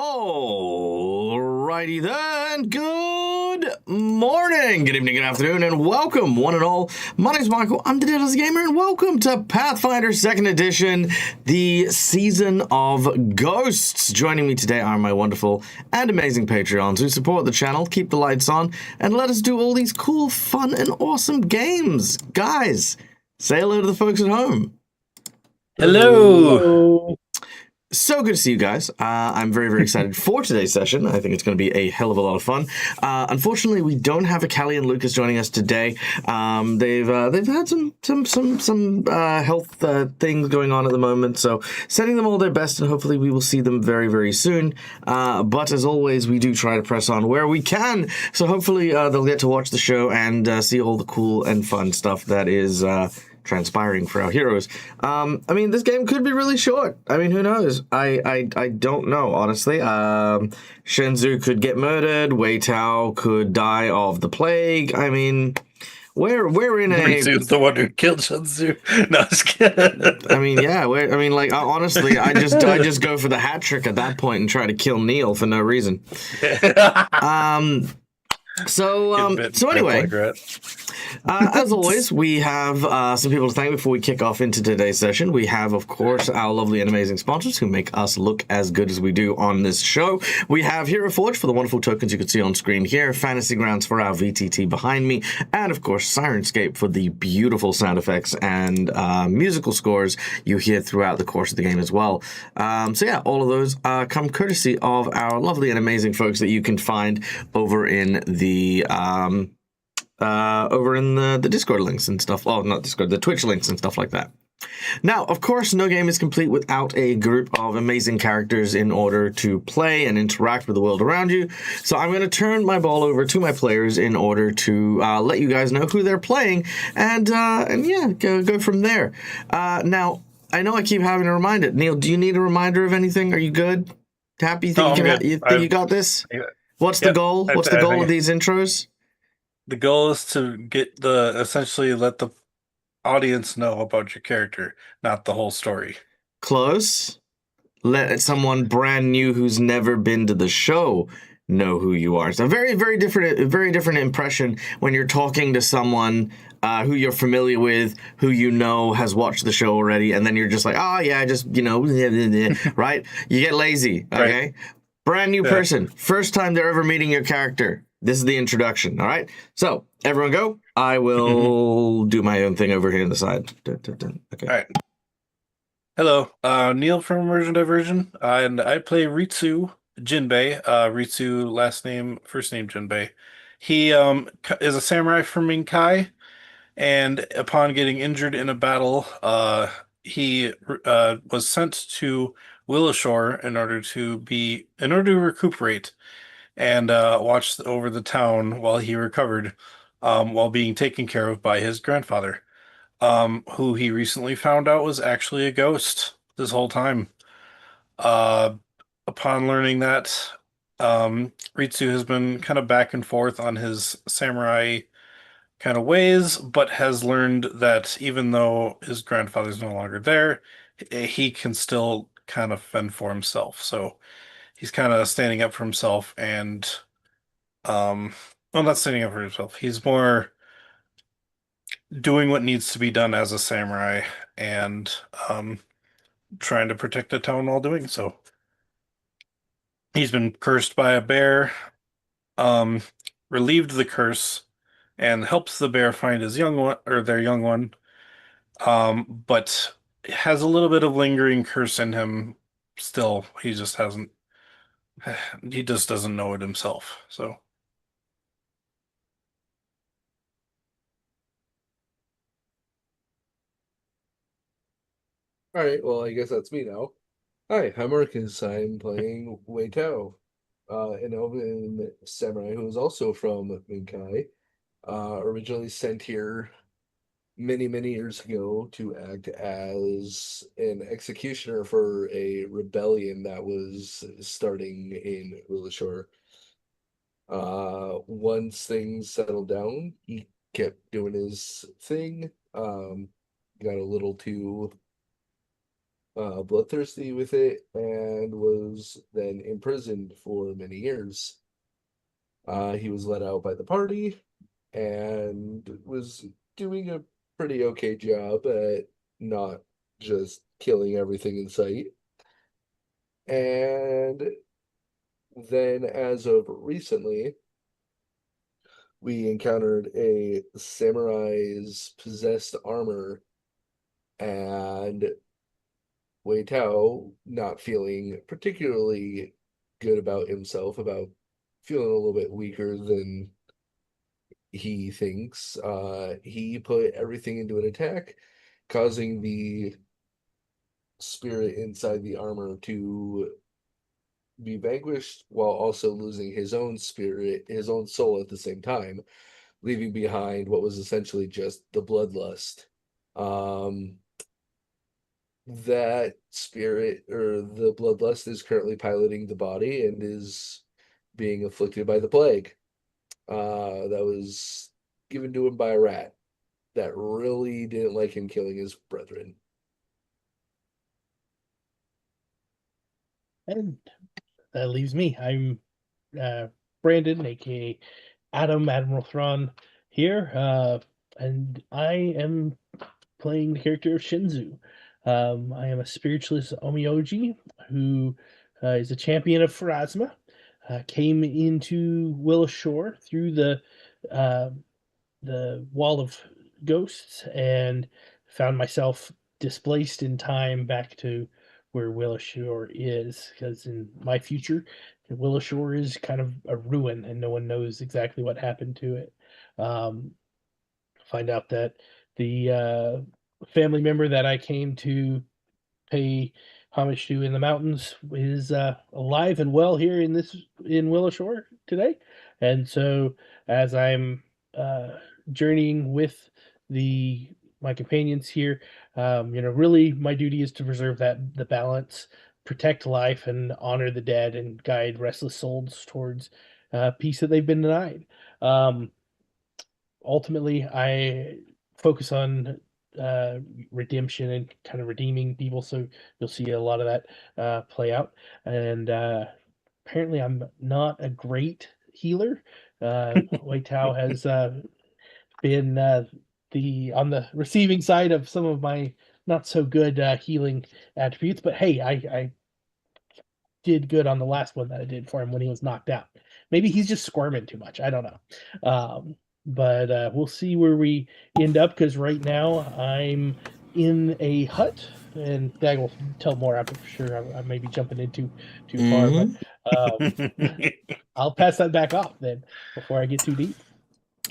Alrighty then, good morning, good evening, good afternoon, and welcome, one and all. My name's Michael, I'm the Daedalus Gamer, and welcome to Pathfinder 2nd Edition, the Season of Ghosts. Joining me today are my wonderful and amazing Patreons who support the channel, keep the lights on, and let us do all these cool, fun, and awesome games. Guys, say hello to the folks at home. Hello. Hello. So good to see you guys. I'm very, very excited for today's session. I think it's going to be a hell of a lot of fun. Unfortunately, we don't have Callie and Lucas joining us today. They've had some health things going on at the moment, so sending them all their best, and hopefully we will see them very, very soon. But as always, we do try to press on where we can, so hopefully they'll get to watch the show and see all the cool and fun stuff that is transpiring for our heroes. I mean, this game could be really short. I mean, who knows? I don't know, honestly. Shenzhou could get murdered. Wei Tao could die of the plague. I mean, we're in a... Ritsu's the one who killed Shenzhou. No, I was kidding. I mean, yeah. Honestly, I just go for the hat trick at that point and try to kill Neil for no reason. So anyway, as always, we have some people to thank before we kick off into today's session. We have, of course, our lovely and amazing sponsors who make us look as good as we do on this show. We have Hero Forge for the wonderful tokens you can see on screen here, Fantasy Grounds for our VTT behind me, and, of course, Sirenscape for the beautiful sound effects and musical scores you hear throughout the course of the game as well. So yeah, all of those come courtesy of our lovely and amazing folks that you can find over in the Discord links and stuff. Oh, not Discord, the Twitch links and stuff like that. Now, of course, no game is complete without a group of amazing characters in order to play and interact with the world around you. So I'm going to turn my ball over to my players in order to let you guys know who they're playing and yeah, go from there. Now, I know I keep having to remind it. Neil, do you need a reminder of anything? Are you good? Happy? You think you got this? What's the goal? What's the goal of these intros? The goal is to essentially let the audience know about your character, not the whole story. Close. Let someone brand new who's never been to the show know who you are. So very, very different impression when you're talking to someone who you're familiar with, who you know has watched the show already, and then you're just like, oh yeah, just, right? You get lazy, okay? Right. Brand new person, first time they're ever meeting your character. This is the introduction, all right? So, everyone go. I will do my own thing over here on the side. Okay. All right. Hello, Neil from Immersion Diversion, and I play Ritsu Jinbei. Ritsu, first name Jinbei. He is a samurai from Minkai, and upon getting injured in a battle, he was sent to Willowshore in order to recuperate and watch over the town while he recovered, while being taken care of by his grandfather, who he recently found out was actually a ghost this whole time. Upon learning that, Ritsu has been kind of back and forth on his samurai kind of ways, but has learned that even though his grandfather's no longer there, he can still kind of fend for himself. So he's kind of standing up for himself and, well, not standing up for himself. He's more doing what needs to be done as a samurai and trying to protect the town while doing so. He's been cursed by a bear, relieved the curse, and helps the bear find his young one, or their young one, but has a little bit of lingering curse in him still. He just doesn't know it himself. So All right, well, I guess that's me now. Hi, I'm Marcus. I'm playing Wei Tao, an elven samurai who is also from Minkai, originally sent here many, many years ago to act as an executioner for a rebellion that was starting in Willowshore. Once things settled down, he kept doing his thing. Got a little too bloodthirsty with it and was then imprisoned for many years. He was let out by the party and was doing a pretty okay job at not just killing everything in sight. And then, as of recently, we encountered a samurai's possessed armor, and Wei Tao, not feeling particularly good about himself, about feeling a little bit weaker than he thinks, he put everything into an attack, causing the spirit inside the armor to be vanquished while also losing his own spirit, his own soul at the same time, leaving behind what was essentially just the bloodlust. Um, that spirit or the bloodlust is currently piloting the body and is being afflicted by the plague. That was given to him by a rat that really didn't like him killing his brethren. And that leaves me. I'm Brandon, aka Admiral Thrawn here, and I am playing the character of Shinzu. I am a spiritualist Omioji who is a champion of Pharasma. Came into Willow Shore through the Wall of Ghosts and found myself displaced in time back to where Willow Shore is, because in my future, Willow Shore is kind of a ruin and no one knows exactly what happened to it. Um, find out that the family member that I came to pay homage to in the mountains is alive and well here in Willow Shore today, and so as I'm journeying with the my companions here, really my duty is to preserve the balance, protect life, and honor the dead, and guide restless souls towards peace that they've been denied. Um, Ultimately, I focus on uh, redemption and kind of redeeming people. So you'll see a lot of that play out. And apparently, I'm not a great healer. Wei Tao has been on the receiving side of some of my not so good healing attributes. But hey, I did good on the last one that I did for him when he was knocked out. Maybe he's just squirming too much. I don't know. But we'll see where we end up, because right now I'm in a hut, and Dag will tell more. I'm sure I may be jumping in too far, but I'll pass that back off then before I get too deep.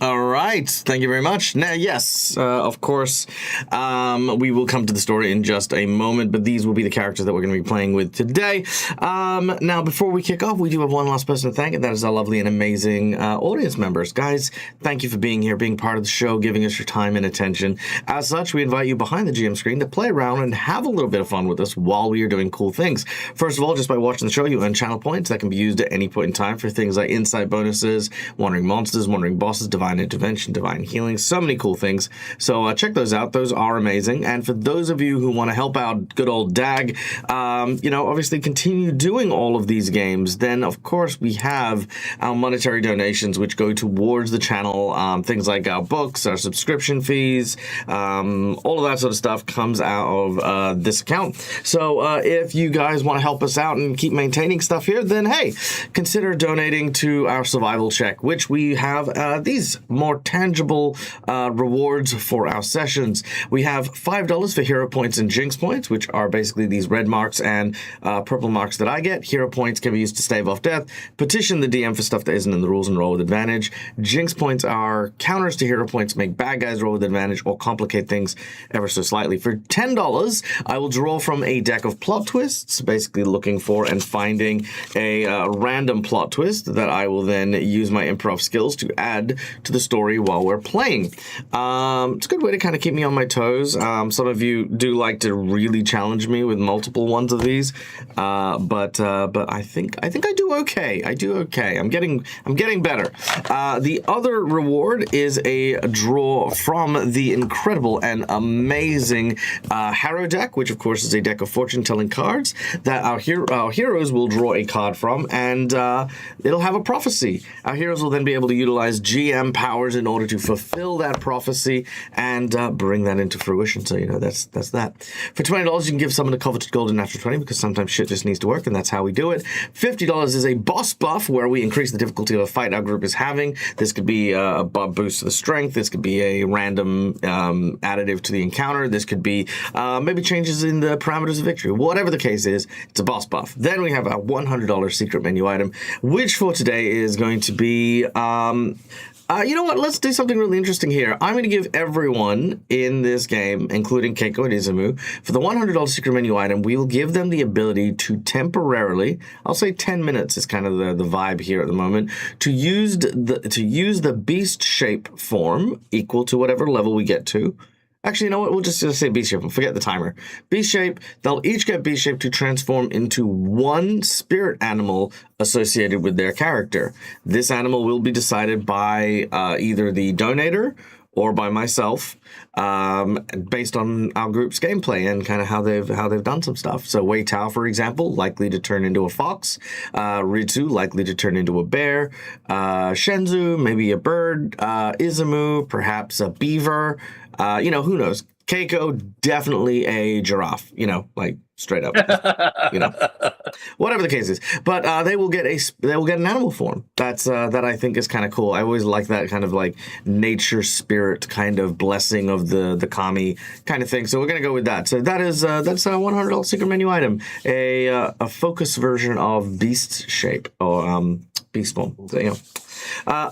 All right. Thank you very much. Now, yes, of course, we will come to the story in just a moment, but these will be the characters that we're going to be playing with today. Now, before we kick off, we do have one last person to thank, and that is our lovely and amazing audience members. Guys, thank you for being here, being part of the show, giving us your time and attention. As such, we invite you behind the GM screen to play around and have a little bit of fun with us while we are doing cool things. First of all, just by watching the show, you earn channel points that can be used at any point in time for things like insight bonuses, wandering monsters, wandering bosses, divine intervention, divine healing, so many cool things. So check those out. Those are amazing. And for those of you who want to help out good old Dag, obviously continue doing all of these games, then of course we have our monetary donations, which go towards the channel. Things like our books, our subscription fees, all of that sort of stuff comes out of this account. So if you guys want to help us out and keep maintaining stuff here, then hey, consider donating to our survival check, which we have these more tangible rewards for our sessions. We have $5 for hero points and jinx points, which are basically these red marks and purple marks that I get. Hero points can be used to stave off death, petition the DM for stuff that isn't in the rules and roll with advantage. Jinx points are counters to hero points, make bad guys roll with advantage or complicate things ever so slightly. For $10, I will draw from a deck of plot twists, basically looking for and finding a random plot twist that I will then use my improv skills to add to to the story while we're playing. It's a good way to kind of keep me on my toes. Some of you do like to really challenge me with multiple ones of these, but I think I do okay. I do okay. I'm getting better. The other reward is a draw from the incredible and amazing Harrow deck, which of course is a deck of fortune-telling cards that our heroes will draw a card from, and it'll have a prophecy. Our heroes will then be able to utilize GM powers in order to fulfill that prophecy and bring that into fruition. So, that's that. For $20, you can give someone a coveted golden natural 20 because sometimes shit just needs to work, and that's how we do it. $50 is a boss buff where we increase the difficulty of a fight our group is having. This could be a boost to the strength. This could be a random additive to the encounter. This could be maybe changes in the parameters of victory. Whatever the case is, it's a boss buff. Then we have a $100 secret menu item, which for today is going to be... you know what? Let's do something really interesting here. I'm going to give everyone in this game, including Keiko and Izumu, for the $100 secret menu item, we will give them the ability to temporarily, I'll say 10 minutes is kind of the vibe here at the moment, to use the beast shape form equal to whatever level we get to. Actually, you know what? We'll just say beast shape. Forget the timer. Beast shape, they'll each get beast shape to transform into one spirit animal associated with their character. This animal will be decided by either the donator or by myself, based on our group's gameplay and kind of how they've done some stuff. So Wei Tao, for example, likely to turn into a fox. Ritsu, likely to turn into a bear. Shenzu, maybe a bird. Izumu, perhaps a beaver. Who knows? Keiko, definitely a giraffe, like straight up, whatever the case is. But they will get an animal form. That I think is kind of cool. I always like that kind of like nature spirit kind of blessing of the kami kind of thing. So we're gonna go with that. So that's a $100 secret menu item, a focus version of beast shape or beast form. So,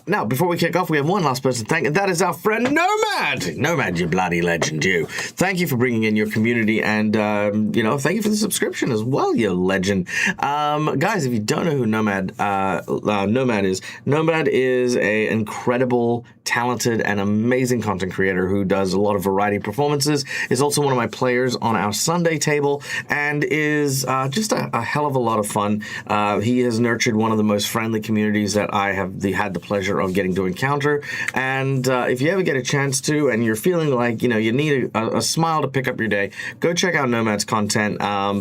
now, before we kick off, we have one last person to thank, and that is our friend Nomad. Nomad, you bloody legend, you. Thank you for bringing in your community, and, thank you for the subscription as well, you legend. Guys, if you don't know who Nomad is, Nomad is an incredible, talented, and amazing content creator who does a lot of variety performances, is also one of my players on our Sunday table, and is just a hell of a lot of fun. He has nurtured one of the most friendly communities that I have had the pleasure of getting to encounter. And if you ever get a chance to, and you're feeling like, you need a smile to pick up your day, go check out Nomad's content,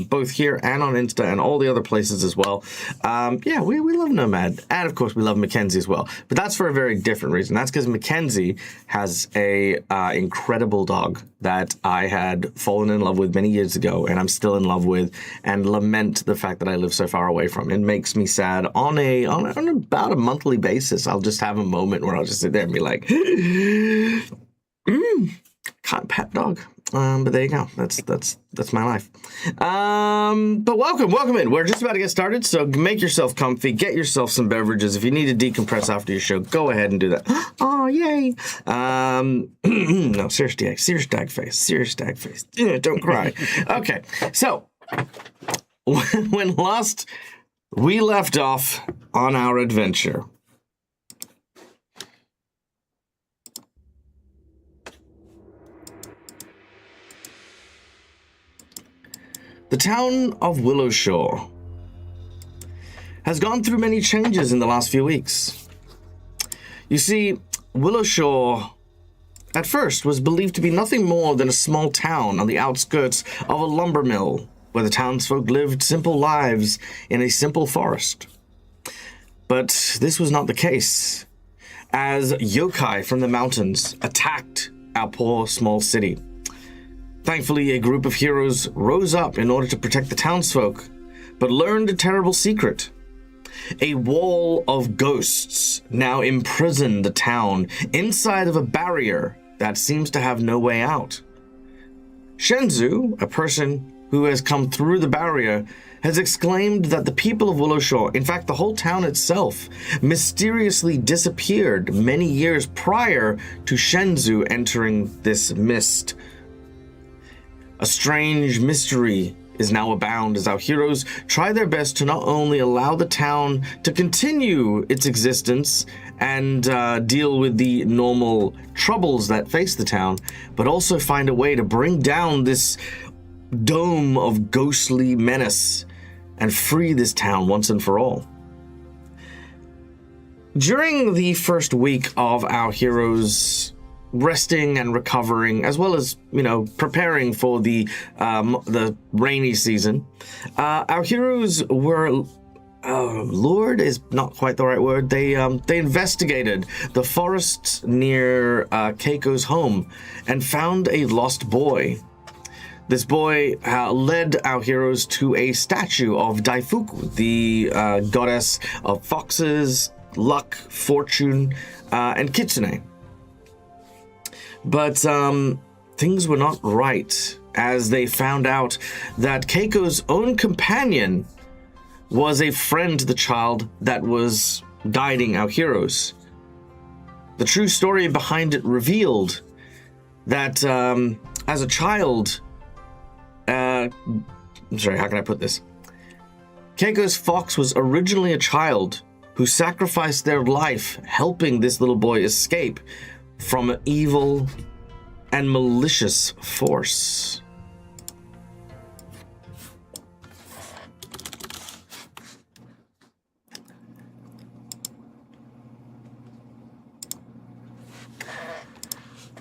both here and on Insta and all the other places as well. We love Nomad. And of course, we love Mackenzie as well. But that's for a very different reason. That's because Mackenzie has a incredible dog that I had fallen in love with many years ago, and I'm still in love with, and lament the fact that I live so far away from. It makes me sad on about a monthly basis. I'll just have a moment where I'll just sit there and be like, can't pet dog. But there you go. That's my life. But welcome in. We're just about to get started, so make yourself comfy, get yourself some beverages. If you need to decompress after your show, go ahead and do that. Oh, yay. No, serious dag face. Don't cry. Okay, so when last we left off on our adventure, the town of Willowshore has gone through many changes in the last few weeks. You see, Willowshore at first was believed to be nothing more than a small town on the outskirts of a lumber mill where the townsfolk lived simple lives in a simple forest. But this was not the case, as yokai from the mountains attacked our poor small city. Thankfully, a group of heroes rose up in order to protect the townsfolk, but learned a terrible secret. A wall of ghosts now imprison the town inside of a barrier that seems to have no way out. Shenzu, a person who has come through the barrier, has exclaimed that the people of Willowshore, in fact the whole town itself, mysteriously disappeared many years prior to Shenzu entering this mist. A strange mystery is now abound as our heroes try their best to not only allow the town to continue its existence and deal with the normal troubles that face the town, but also find a way to bring down this dome of ghostly menace and free this town once and for all. During the first week of our heroes resting and recovering, as well as, preparing for the rainy season, our heroes were lured is not quite the right word. They investigated the forests near Keiko's home and found a lost boy. This boy led our heroes to a statue of Daifuku, the goddess of foxes, luck, fortune, and kitsune. But things were not right, as they found out that Keiko's own companion was a friend to the child that was guiding our heroes. The true story behind it revealed that as a child, how can I put this? Keiko's fox was originally a child who sacrificed their life helping this little boy escape from an evil and malicious force.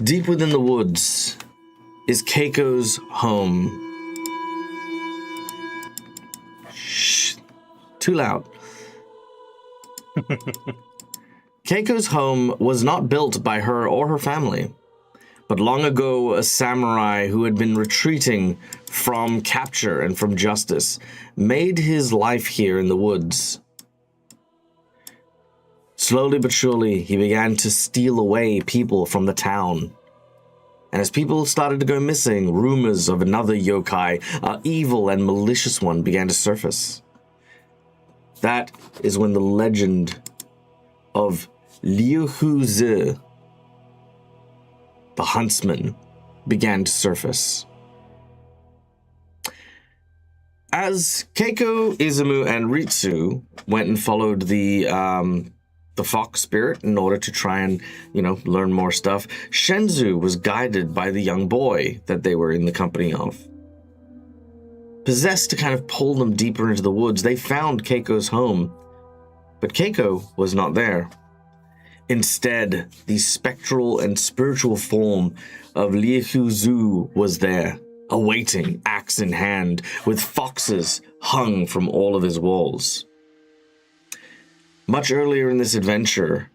Deep within the woods is Keiko's home. Shh, too loud. Keiko's home was not built by her or her family, but long ago a samurai who had been retreating from capture and from justice made his life here in the woods. Slowly but surely, he began to steal away people from the town. And as people started to go missing, rumors of another yokai, an evil and malicious one, began to surface. That is when the legend of Liu Zi, the huntsman, began to surface. As Keiko, Izumu, and Ritsu went and followed the fox spirit in order to try and, learn more stuff, Shenzu was guided by the young boy that they were in the company of. Possessed to kind of pull them deeper into the woods, they found Keiko's home, but Keiko was not there. Instead, the spectral and spiritual form of Liu Zhu was there, awaiting, axe in hand, with foxes hung from all of his walls. Much earlier in this adventure,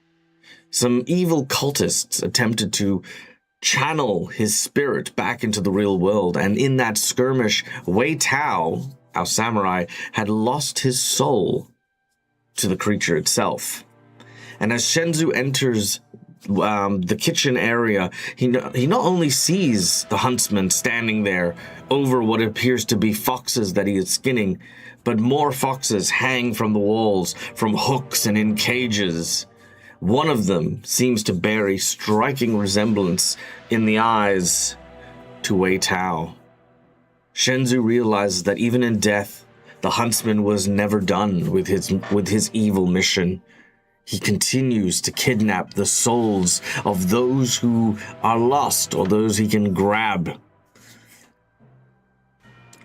some evil cultists attempted to channel his spirit back into the real world, and in that skirmish, Wei Tao, our samurai, had lost his soul to the creature itself. And as Shenzu enters the kitchen area, he not only sees the huntsman standing there over what appears to be foxes that he is skinning, but more foxes hang from the walls, from hooks and in cages. One of them seems to bear a striking resemblance in the eyes to Wei Tao. Shenzu realizes that even in death, the huntsman was never done with his evil mission. He continues to kidnap the souls of those who are lost or those he can grab.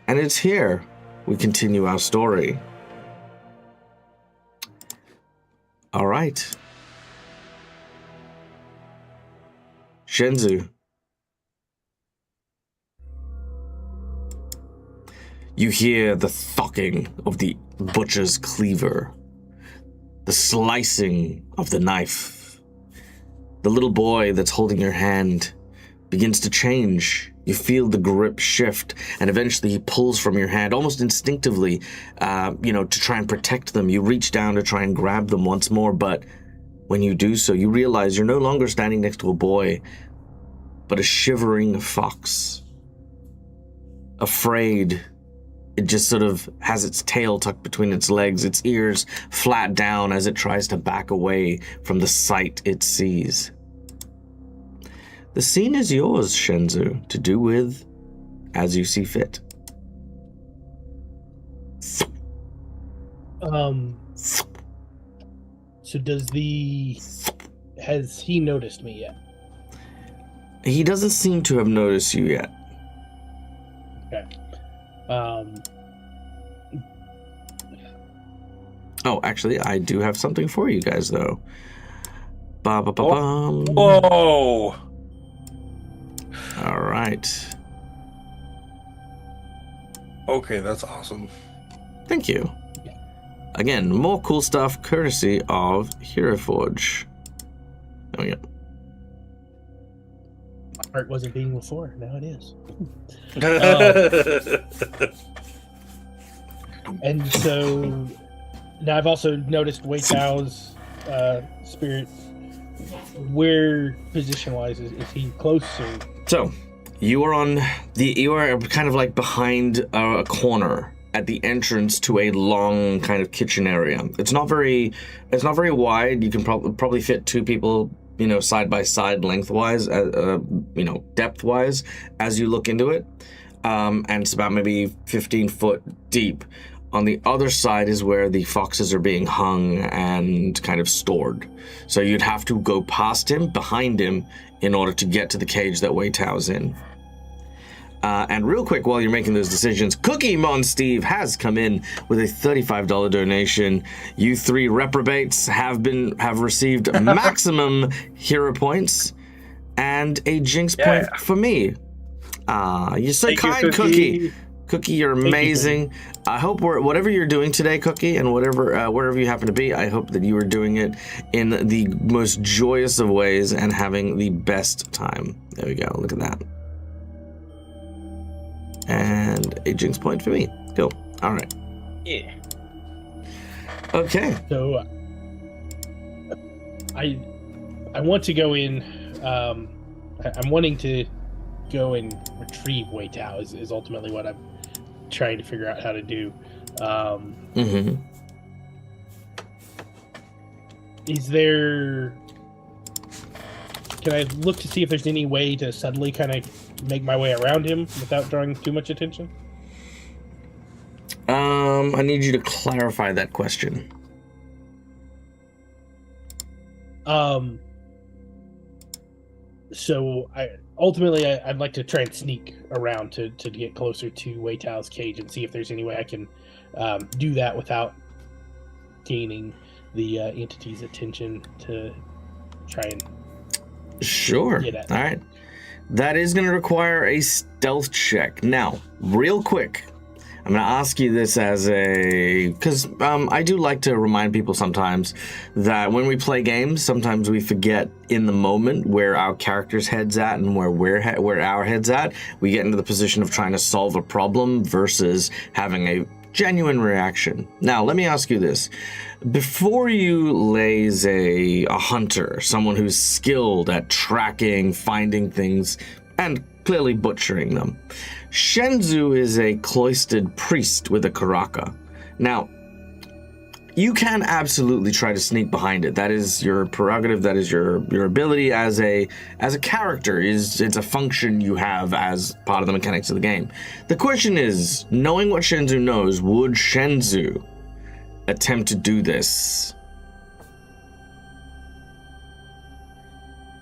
And it's here we continue our story. All right. Shenzu. You hear the thocking of the butcher's cleaver, the slicing of the knife. The little boy that's holding your hand begins to change. You feel the grip shift, and eventually he pulls from your hand, almost instinctively, to try and protect them. You reach down to try and grab them once more, but when you do so, you realize you're no longer standing next to a boy, but a shivering fox. Afraid, it just sort of has its tail tucked between its legs, its ears flat down as it tries to back away from the sight it sees. The scene is yours, Shenzu, to do with as you see fit. So has he noticed me yet? He doesn't seem to have noticed you yet. Okay. Oh, actually, I do have something for you guys, though. Ba-ba-ba-bum. Whoa! All right. Okay, that's awesome. Thank you. Again, more cool stuff courtesy of Hero Forge. Oh, yeah. My heart wasn't beating before. Now it is. And so now I've also noticed Wei Tao's spirit. Where position-wise is he close to? So, you are kind of like behind a corner at the entrance to a long kind of kitchen area. It's not very wide. You can probably fit two people, side by side lengthwise, depth-wise as you look into it. And it's about maybe 15 foot deep. On the other side is where the foxes are being hung and kind of stored. So you'd have to go past him, behind him, in order to get to the cage that Wei Tao's in. And real quick, while you're making those decisions, Cookie Mon Steve has come in with a $35 donation. You three reprobates have received maximum hero points and a jinx point for me. You're so kind, Cookie. Cookie, you're amazing. I hope whatever you're doing today, Cookie, and wherever you happen to be, I hope that you are doing it in the most joyous of ways and having the best time. There we go. Look at that. And a jinx point for me. Cool. All right. Yeah. Okay. So I want to go in. I'm wanting to go and retrieve Wei Tao is ultimately what I'm trying to figure out how to do. Is there... Can I look to see if there's any way to suddenly kind of make my way around him without drawing too much attention? I need you to clarify that question. So I'd like to try and sneak around to get closer to Wei Tao's cage and see if there's any way I can do that without gaining the entity's attention to try and Sure. get at All right. That is going to require a stealth check. Now, real quick, I'm going to ask you this because I do like to remind people sometimes that when we play games, sometimes we forget in the moment where our character's head's at and where our head's at. We get into the position of trying to solve a problem versus having a genuine reaction. Now, let me ask you this. Before you lays a hunter, someone who's skilled at tracking, finding things, and clearly butchering them, Shenzu is a cloistered priest with a karaka. Now, you can absolutely try to sneak behind it. That is your prerogative. That is your ability as a character. It's a function you have as part of the mechanics of the game. The question is, knowing what Shenzu knows, would Shenzu attempt to do this?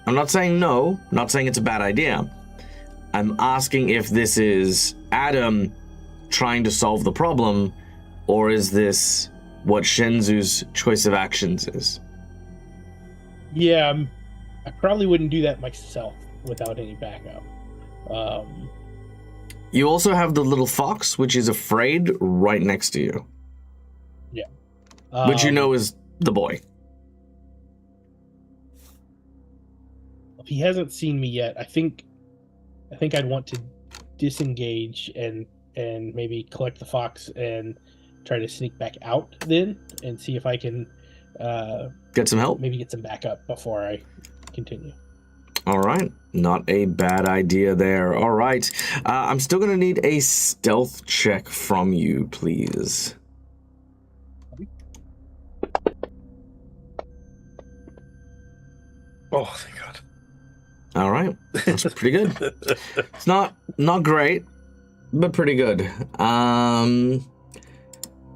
I'm not saying no. I'm not saying it's a bad idea. I'm asking if this is Adam trying to solve the problem, or is this what Shenzu's choice of actions is? Yeah, I probably wouldn't do that myself without any backup. You also have the little fox, which is afraid, right next to you. Yeah. Which you know is the boy. If he hasn't seen me yet, I think I'd want to disengage and maybe collect the fox and try to sneak back out then and see if I can get some help. Maybe get some backup before I continue. All right. Not a bad idea there. All right. I'm still going to need a stealth check from you, please. Oh, thank God. All right. That's pretty good. It's not great, but pretty good.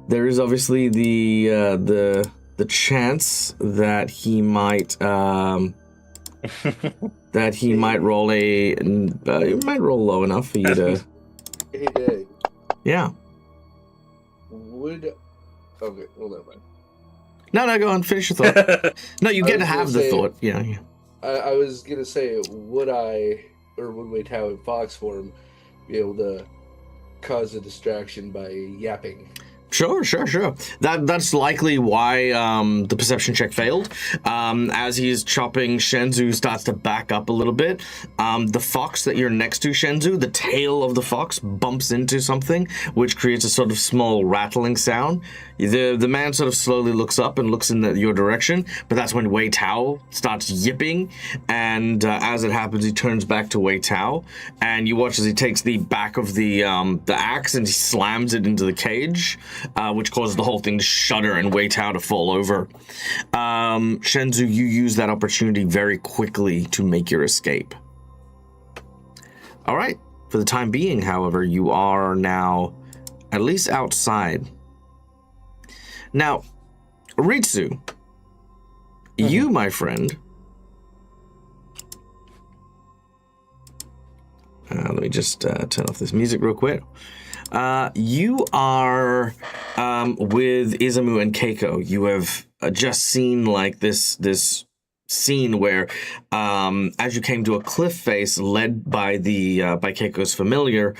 There is obviously the chance that he might roll he might roll low enough for you to. Hey, Yeah. would okay? Well, never mind. No, go on. Finish your thought. No, you I get to was gonna have the say- thought. Yeah. I was gonna say, would Wei Tao in fox form be able to cause a distraction by yapping? Sure. That's likely why the perception check failed. As he's chopping, Shenzu starts to back up a little bit. The fox that you're next to, Shenzu, the tail of the fox bumps into something, which creates a sort of small rattling sound. The man sort of slowly looks up and looks in your direction, but that's when Wei Tao starts yipping, and as it happens, he turns back to Wei Tao, and you watch as he takes the back of the axe and he slams it into the cage, which causes the whole thing to shudder and Wei Tao to fall over. Shenzu, you use that opportunity very quickly to make your escape. All right. For the time being, however, you are now at least outside. Now, Ritsu, you, my friend, let me just turn off this music real quick. You are with Izumu and Keiko. You have just seen like this scene where, as you came to a cliff face led by by Keiko's familiar,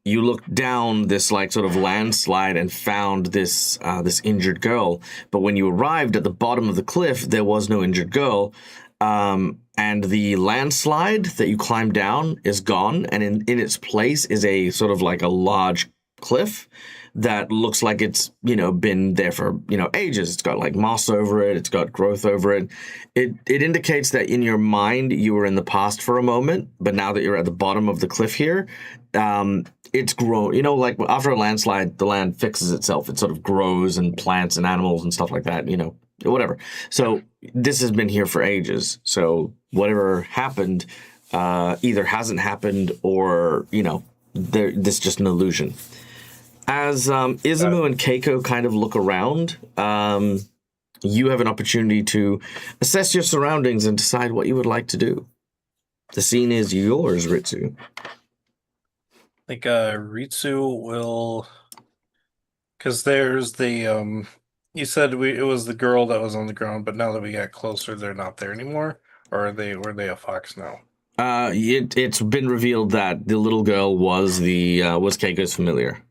you looked down this like sort of landslide and found this injured girl. But when you arrived at the bottom of the cliff, there was no injured girl. And the landslide that you climbed down is gone, and in its place is a sort of like a large cliff that looks like it's, been there for, ages. It's got like moss over it. It's got growth over it. It indicates that in your mind, you were in the past for a moment, but now that you're at the bottom of the cliff here, it's grown, like after a landslide, the land fixes itself. It sort of grows and plants and animals and stuff like that, whatever. So this has been here for ages. So whatever happened, either hasn't happened or, this is just an illusion. As Izumu and Keiko kind of look around, you have an opportunity to assess your surroundings and decide what you would like to do. The scene is yours, Ritsu. I think Ritsu will, because there's the you said it was the girl that was on the ground, but now that we got closer, they're not there anymore, or were they a fox now? It's been revealed that the little girl was was Keiko's familiar.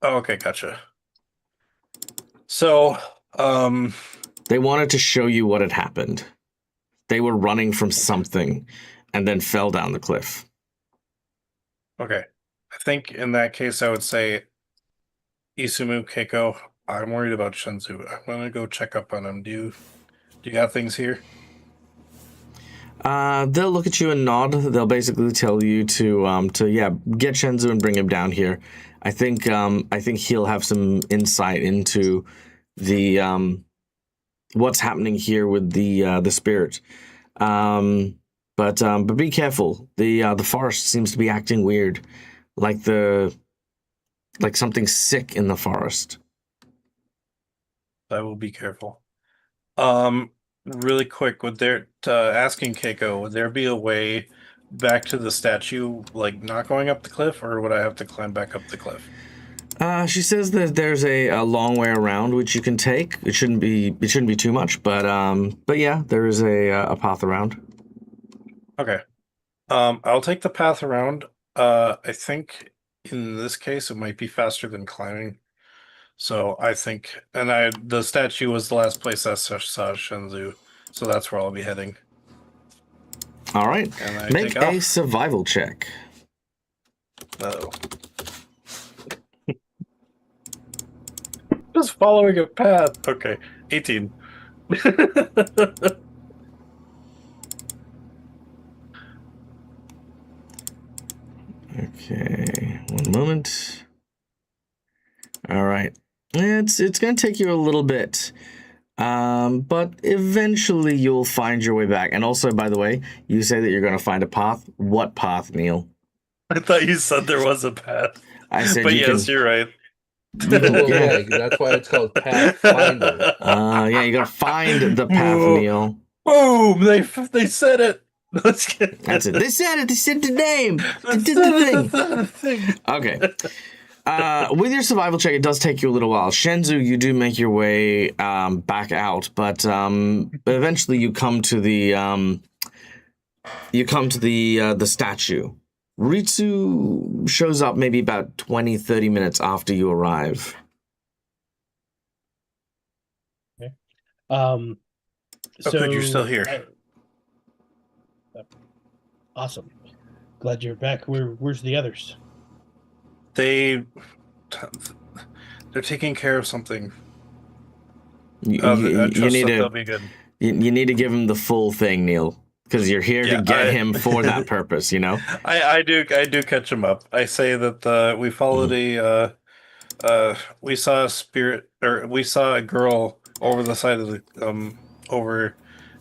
Oh, okay, gotcha. So, they wanted to show you what had happened. They were running from something and then fell down the cliff. Okay. I think in that case, I would say, Isumu, Keiko, I'm worried about Shenzu. I'm going to go check up on him. Do you got things here? They'll look at you and nod. They'll basically tell you to get Shenzu and bring him down here. I think he'll have some insight into the what's happening here with the spirit. But be careful. The forest seems to be acting weird, like something sick in the forest. I will be careful. Really quick, asking Keiko, would there be a way back to the statue, like not going up the cliff, or would I have to climb back up the cliff? She says that there's a long way around which you can take. It shouldn't be too much, but yeah, there is a path around. Okay. I'll take the path around. I think in this case it might be faster than climbing. So I think, the statue was the last place I saw Shenzu, so that's where I'll be heading. All right. Make a survival check. Uh-oh. Just following a path. Okay, 18. Okay, one moment. All right. It's going to take you a little bit, but eventually you'll find your way back. And also, by the way, you say that you're going to find a path. What path, Neil? I thought you said there was a path. I said, but yes, you're right. Well, yeah, that's why it's called Pathfinder. Yeah, you gotta find the path, Whoa. Neil. Boom! They said it. Let's get That's it. They said it. They said the name. They That's did the thing. the thing. Okay. With your survival check, it does take you a little while. Shenzu, you do make your way back out, but eventually you come to the the statue. Ritsu shows up maybe about 20, 30 minutes after you arrive. Oh, good, you're still here. Awesome. Glad you're back. Where's the others? They're taking care of something. You I trust need that to they'll be good. you need to give him the full thing, Neil, because you're here to get him for that purpose. You know. I do catch him up. I say that we followed we saw a spirit, or we saw a girl over the side of the over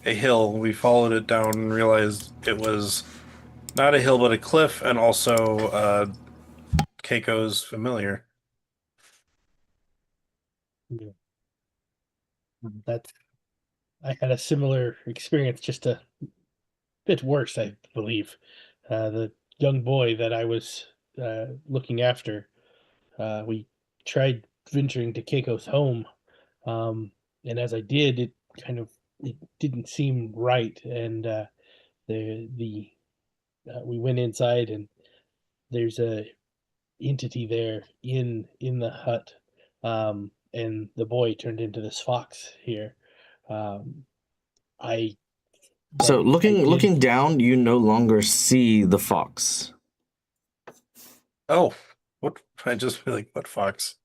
a hill. We followed it down and realized it was not a hill but a cliff, and also Keiko's familiar. Yeah. I had a similar experience, just a bit worse, I believe. The young boy that I was looking after, we tried venturing to Keiko's home, and as I did, it didn't seem right, and the we went inside, and there's a entity there in the hut, and the boy turned into this fox here. I So but I did, looking down, you no longer see the fox. Oh, what? I just feel like, what fox?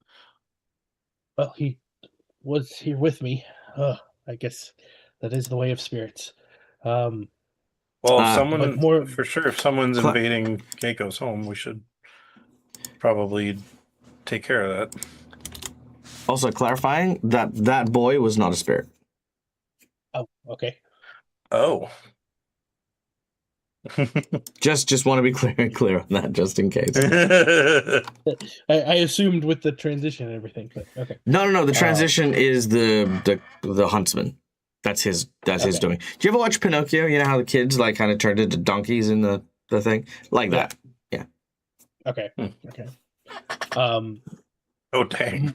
well, he was here with me. I guess that is the way of spirits. Well, if Uh, someone, but more- for sure, if someone's Cla- invading Keiko's home, we should probably take care of that. Also clarifying that boy was not a spirit. Oh, okay. Oh. Just want to be clear on that, just in case. I assumed with the transition and everything, but okay. No. The transition is the huntsman. That's his Okay. doing. Do you ever watch Pinocchio? You know how the kids like kind of turned into donkeys in the thing, like that. Yeah. Okay. Hmm. Okay. Oh, dang.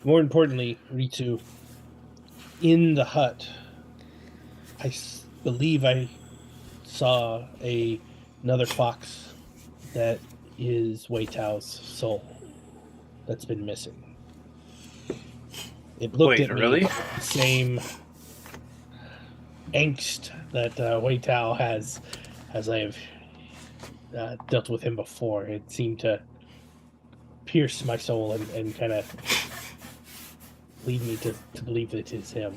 More importantly, Ritsu, in the hut, I believe I saw another fox that is Wei Tao's soul that's been missing. It looked Wait, at me really? with the same angst that Wei Tao has, as I have dealt with him before. It seemed to pierce my soul and kind of lead me to believe that it's him.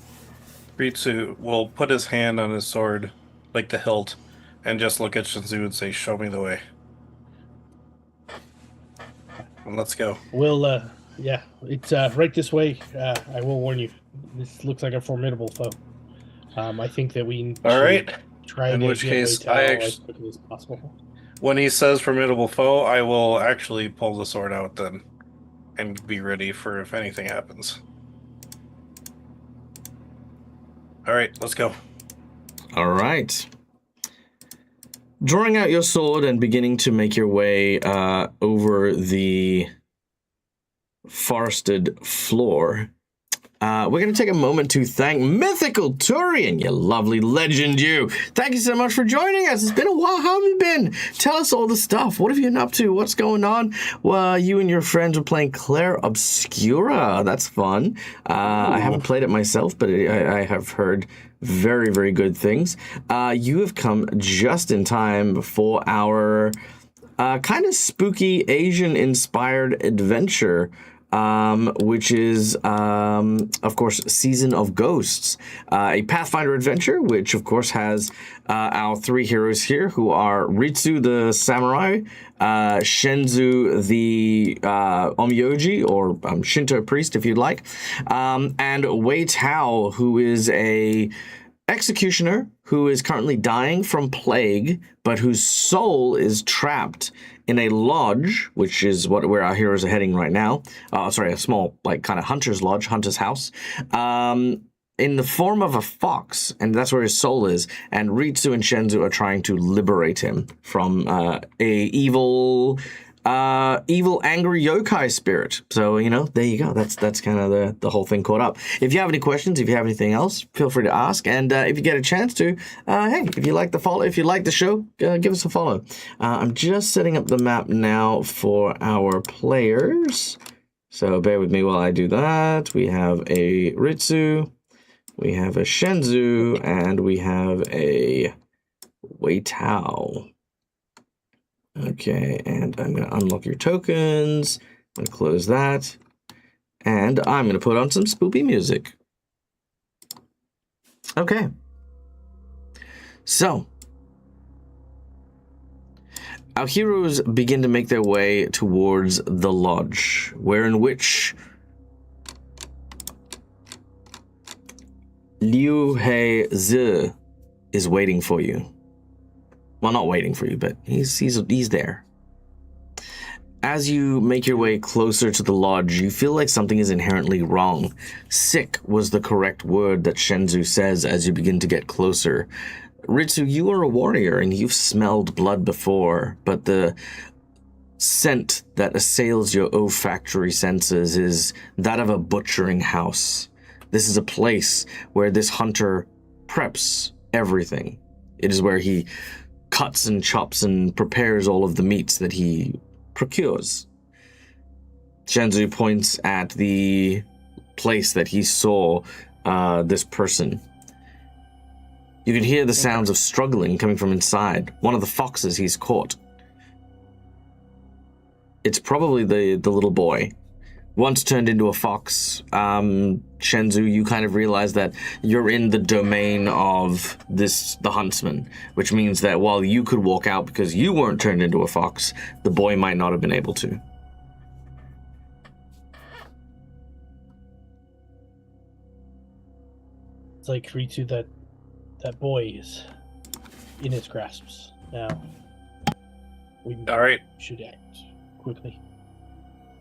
Ritsu will put his hand on his sword, like the hilt, and just look at Shinzu and say, "Show me the way." And let's go. Yeah, it's right this way. I will warn you, this looks like a formidable foe. I think that we All should right. try In to which get case, Wei Tao I as actu- quickly as possible. When he says formidable foe, I will actually pull the sword out then and be ready for if anything happens. All right, let's go. All right. Drawing out your sword and beginning to make your way over the forested floor, we're going to take a moment to thank Mythical Turian, you lovely legend, you. Thank you so much for joining us. It's been a while. How have you been? Tell us all the stuff. What have you been up to? What's going on? Well, you and your friends are playing Claire Obscura. That's fun. I haven't played it myself, but I have heard very, very good things. You have come just in time for our kind of spooky Asian-inspired adventure, which is, of course, Season of Ghosts, a Pathfinder adventure, which, of course, has our three heroes here, who are Ritsu the samurai, Shenzu the Omyoji, or Shinto priest, if you'd like, and Wei Tao, who is a executioner who is currently dying from plague, but whose soul is trapped in a lodge, which is where our heroes are heading right now. A small, like, kind of hunter's lodge, hunter's house, in the form of a fox, and that's where his soul is. And Ritsu and Shenzu are trying to liberate him from a evil angry yokai spirit. So, there you go. That's kind of the whole thing caught up. If you have any questions, if you have anything else, feel free to ask. And if you get a chance to, hey, if you like the show, give us a follow. I'm just setting up the map now for our players. So bear with me while I do that. We have a Ritsu, we have a Shenzu, and we have a Wei Tao. Okay, and I'm going to unlock your tokens. I'm going to close that. And I'm going to put on some spoopy music. Okay. So, our heroes begin to make their way towards the lodge, in which Liu He Zi is waiting for you. Well, not waiting for you, but he's there. As you make your way closer to the lodge, you feel like something is inherently wrong. Sick was the correct word that Shenzu says as you begin to get closer. Ritsu, you are a warrior and you've smelled blood before, but the scent that assails your olfactory senses is that of a butchering house. This is a place where this hunter preps everything. It is where he cuts and chops and prepares all of the meats that he procures. Shenzu points at the place that he saw this person. You can hear the sounds of struggling coming from inside. One of the foxes he's caught. It's probably the little boy. Once turned into a fox, Shenzu, you kind of realize that you're in the domain of the huntsman, which means that while you could walk out because you weren't turned into a fox, the boy might not have been able to. It's like Ritsu, that boy is in his grasps now. We All right. should act quickly.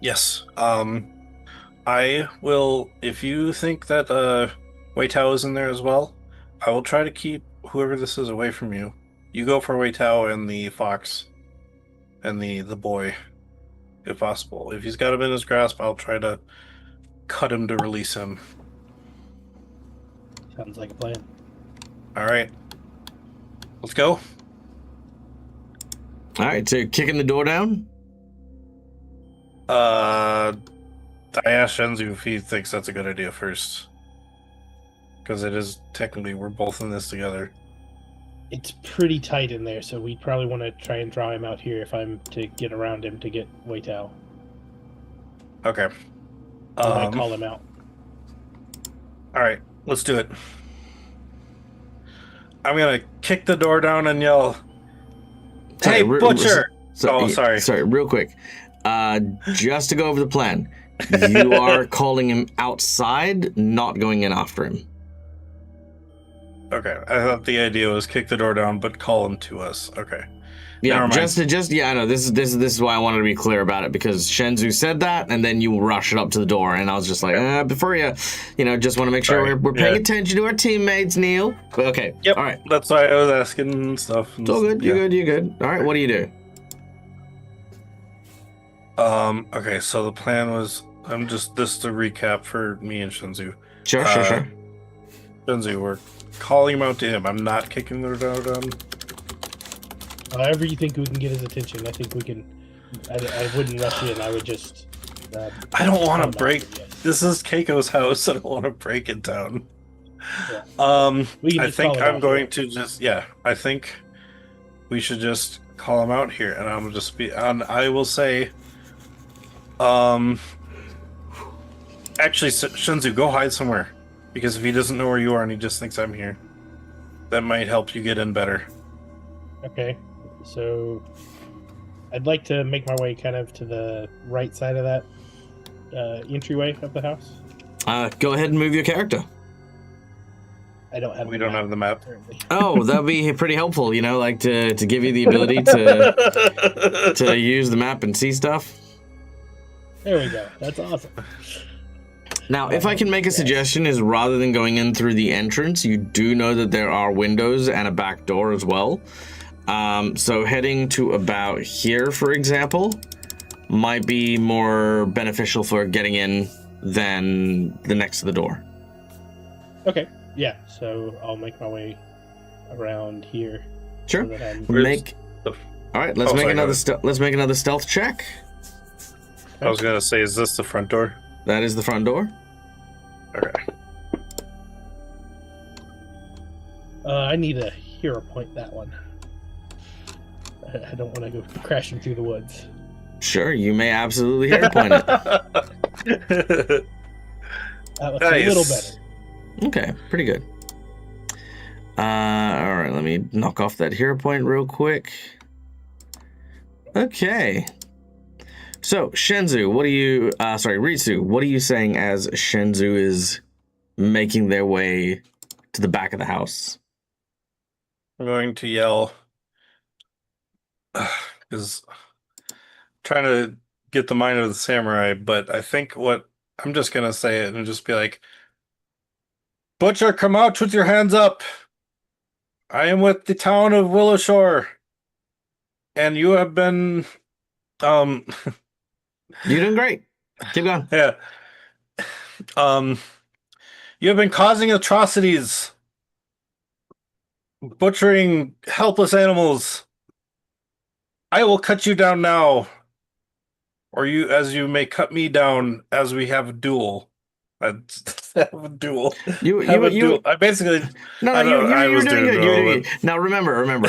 Yes. I will, if you think that Wei Tao is in there as well, I will try to keep whoever this is away from you. You go for Wei Tao and the fox and the boy, if possible. If he's got him in his grasp, I'll try to cut him to release him. Sounds like a plan. All right. Let's go. All right, so you're kicking the door down? I asked Shenzu if he thinks that's a good idea first. Because it is technically, we're both in this together. It's pretty tight in there, so we'd probably want to try and draw him out here if I'm to get around him to get Wei Tao. Okay. I might call him out. Alright, let's do it. I'm gonna kick the door down and yell, "Hey, Butcher!" Sorry. Sorry, real quick. Just to go over the plan. You are calling him outside, not going in after him. Okay, I thought the idea was kick the door down, but call him to us. Okay. Yeah, Never mind. I know this is why I wanted to be clear about it, because Shenzu said that, and then you rush it up to the door, and I was just like, before just want to make sure we're paying attention to our teammates, Neil. But okay, Yep. all right, That's why I was asking and stuff. it's all good. You're good. All right, what do you do? Okay, so the plan was, this is a recap for me and Shenzu. Sure. Shenzu, we're calling him out to him. I'm not kicking the door down. However you think we can get his attention, I think we can. I wouldn't rush in. I would just. I don't want to break. This is Keiko's house. I don't want to break it down. Yeah. I think I'm going to just. Yeah, I think we should just call him out here, and I'm just be. And I will say. Actually, Shenzu, go hide somewhere, because if he doesn't know where you are and he just thinks I'm here, that might help you get in better. Okay, so I'd like to make my way kind of to the right side of that entryway of the house. Go ahead and move your character. I don't have. We don't have the map. currently. Oh, that'd be pretty helpful, you know, like to give you the ability to use the map and see stuff. There we go. That's awesome. Now, if I can make a Yes. suggestion, is rather than going in through the entrance, you do know that there are windows and a back door as well. So heading to about here, for example, might be more beneficial for getting in than the next to the door. Okay. Yeah. So I'll make my way around here. Sure. So that I'm- Make. the- All right. Let's Oh, make sorry, go another. ahead. Let's make another stealth check. I was gonna say, is this the front door? That is the front door. Okay. I need a hero point that one. I don't want to go crashing through the woods. Sure, you may absolutely hero point it. That was a little better. Okay, pretty good. All right, let me knock off that hero point real quick. Okay. So, Shenzu, what are you, Ritsu, what are you saying as Shenzu is making their way to the back of the house? I'm going to yell because trying to get the mind of the samurai, but I think what I'm just gonna say it and just be like, Butcher, come out with your hands up. I am with the town of Willowshore, and you have been, You're doing great. Keep going. yeah, you have been causing atrocities, butchering helpless animals. I will cut you down now, or you may cut me down as we have a duel. Have a duel. I basically You're was doing doing good. duel, You're doing good. Now remember,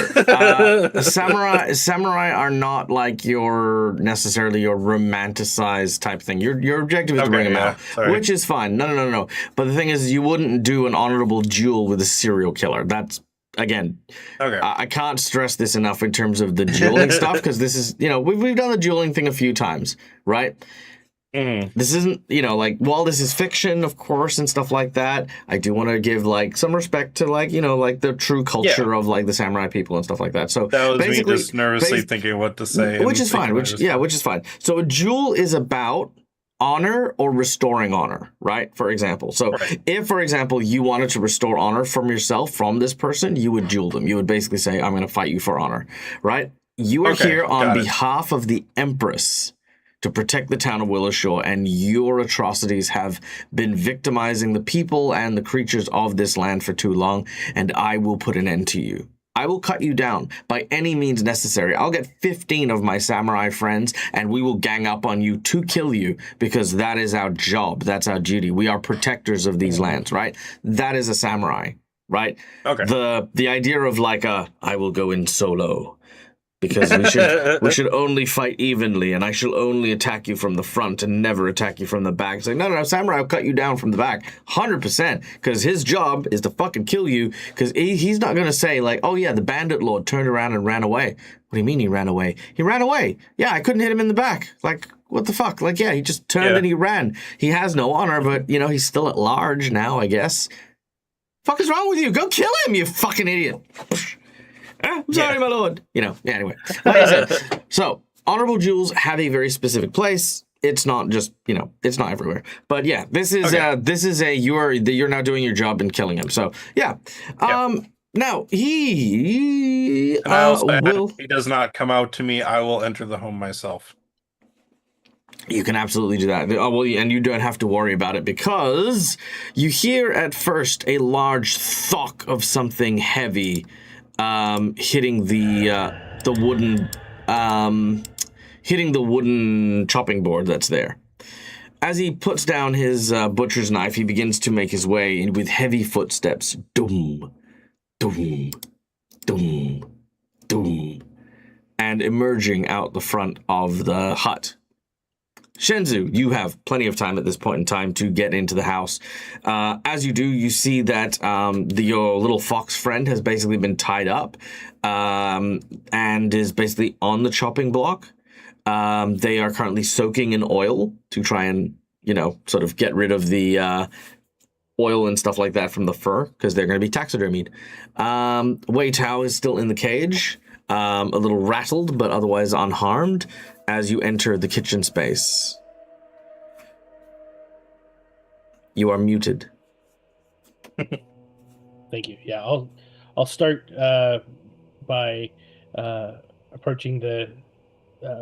samurai aren't not like your romanticized type thing. Your objective is to bring them out, sorry. which is fine. No. But the thing is, you wouldn't do an honorable duel with a serial killer. That's again. Okay. I can't stress this enough in terms of the dueling stuff because this is we've done the dueling thing a few times, right? Mhm. This isn't, like, while this is fiction, of course, and stuff like that, I do want to give, like, some respect to, like, like, the true culture of, like, the samurai people and stuff like that. So That was me basically, just nervously thinking what to say. which is fine, which is fine. So a duel is about honor or restoring honor, right? For example. So if, for example, you wanted to restore honor from yourself, from this person, you would duel them. You would basically say, I'm going to fight you for honor, right? You are here on behalf of the Empress to protect the town of Willowshore, and your atrocities have been victimizing the people and the creatures of this land for too long, and I will put an end to you. I will cut you down by any means necessary. I'll get 15 of my samurai friends, and we will gang up on you to kill you, because that is our job. That's our duty. We are protectors of these lands, right? That is a samurai, right? Okay. The idea of like I will go in solo, because we should only fight evenly, and I shall only attack you from the front and never attack you from the back. It's like, no, Samurai will cut you down from the back, 100%, because his job is to fucking kill you, because he's not going to say, like, oh yeah, the bandit lord turned around and ran away. What do you mean he ran away? He ran away. Yeah, I couldn't hit him in the back. Like, what the fuck? Like, yeah, he just turned and he ran. He has no honor, but, he's still at large now, I guess. Fuck is wrong with you? Go kill him, you fucking idiot. I'm sorry, my lord. Anyway. Like I said, so honorable duels have a very specific place. It's not just, it's not everywhere. But yeah, this is you're now doing your job and killing him. So yeah. Now he he does not come out to me. I will enter the home myself. You can absolutely do that. Oh, well, and you don't have to worry about it because you hear at first a large thunk of something heavy hitting the wooden chopping board that's there. As he puts down his butcher's knife, he begins to make his way with heavy footsteps. Doom, doom, doom, doom, and emerging out the front of the hut. Shenzu, you have plenty of time at this point in time to get into the house. As you do, you see that your little fox friend has basically been tied up and is basically on the chopping block. They are currently soaking in oil to try and, sort of get rid of the oil and stuff like that from the fur because they're going to be taxidermied. Wei Tao is still in the cage, a little rattled but otherwise unharmed as you enter the kitchen space. You are muted. Thank you. Yeah, I'll start by approaching the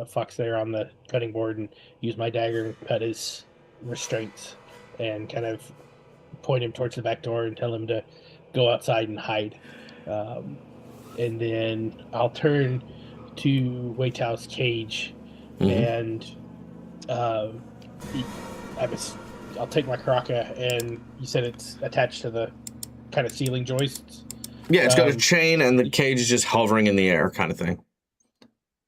fox there on the cutting board and use my dagger and cut his restraints and kind of point him towards the back door and tell him to go outside and hide. And then I'll turn to Wei Tao's cage and I'll take my Kraka, and you said it's attached to the kind of ceiling joists. Yeah, it's got a chain and the cage is just hovering in the air kind of thing.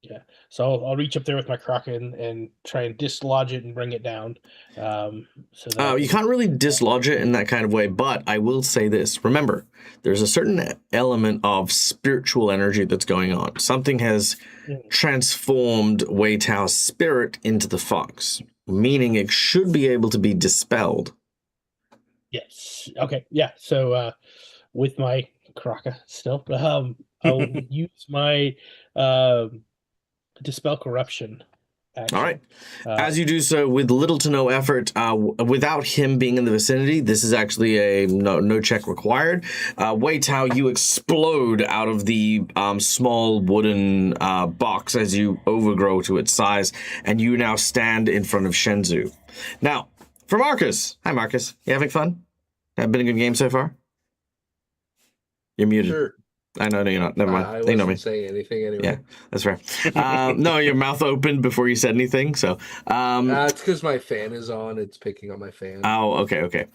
Yeah, so I'll reach up there with my Kraka and try and dislodge it and bring it down. So that you can't really dislodge it in that kind of way, but I will say this. Remember, there's a certain element of spiritual energy that's going on. Something has transformed Wei Tao's spirit into the fox, meaning it should be able to be dispelled. Yes. Okay. Yeah. So with my Kraka still, I'll use my dispel corruption action. All right. As you do so with little to no effort, without him being in the vicinity, this is actually a no check required. Wei Tao, you explode out of the small wooden box as you overgrow to its size, and you now stand in front of Shenzhou. Now, for Marcus. Hi, Marcus. You having fun? Have been a good game so far? You're muted. Sure. I know you're not. Never mind. I They know me. wasn't saying anything anyway. Yeah, that's fair. No, your mouth opened before you said anything, so... It's because my fan is on. It's picking on my fan. Oh, okay.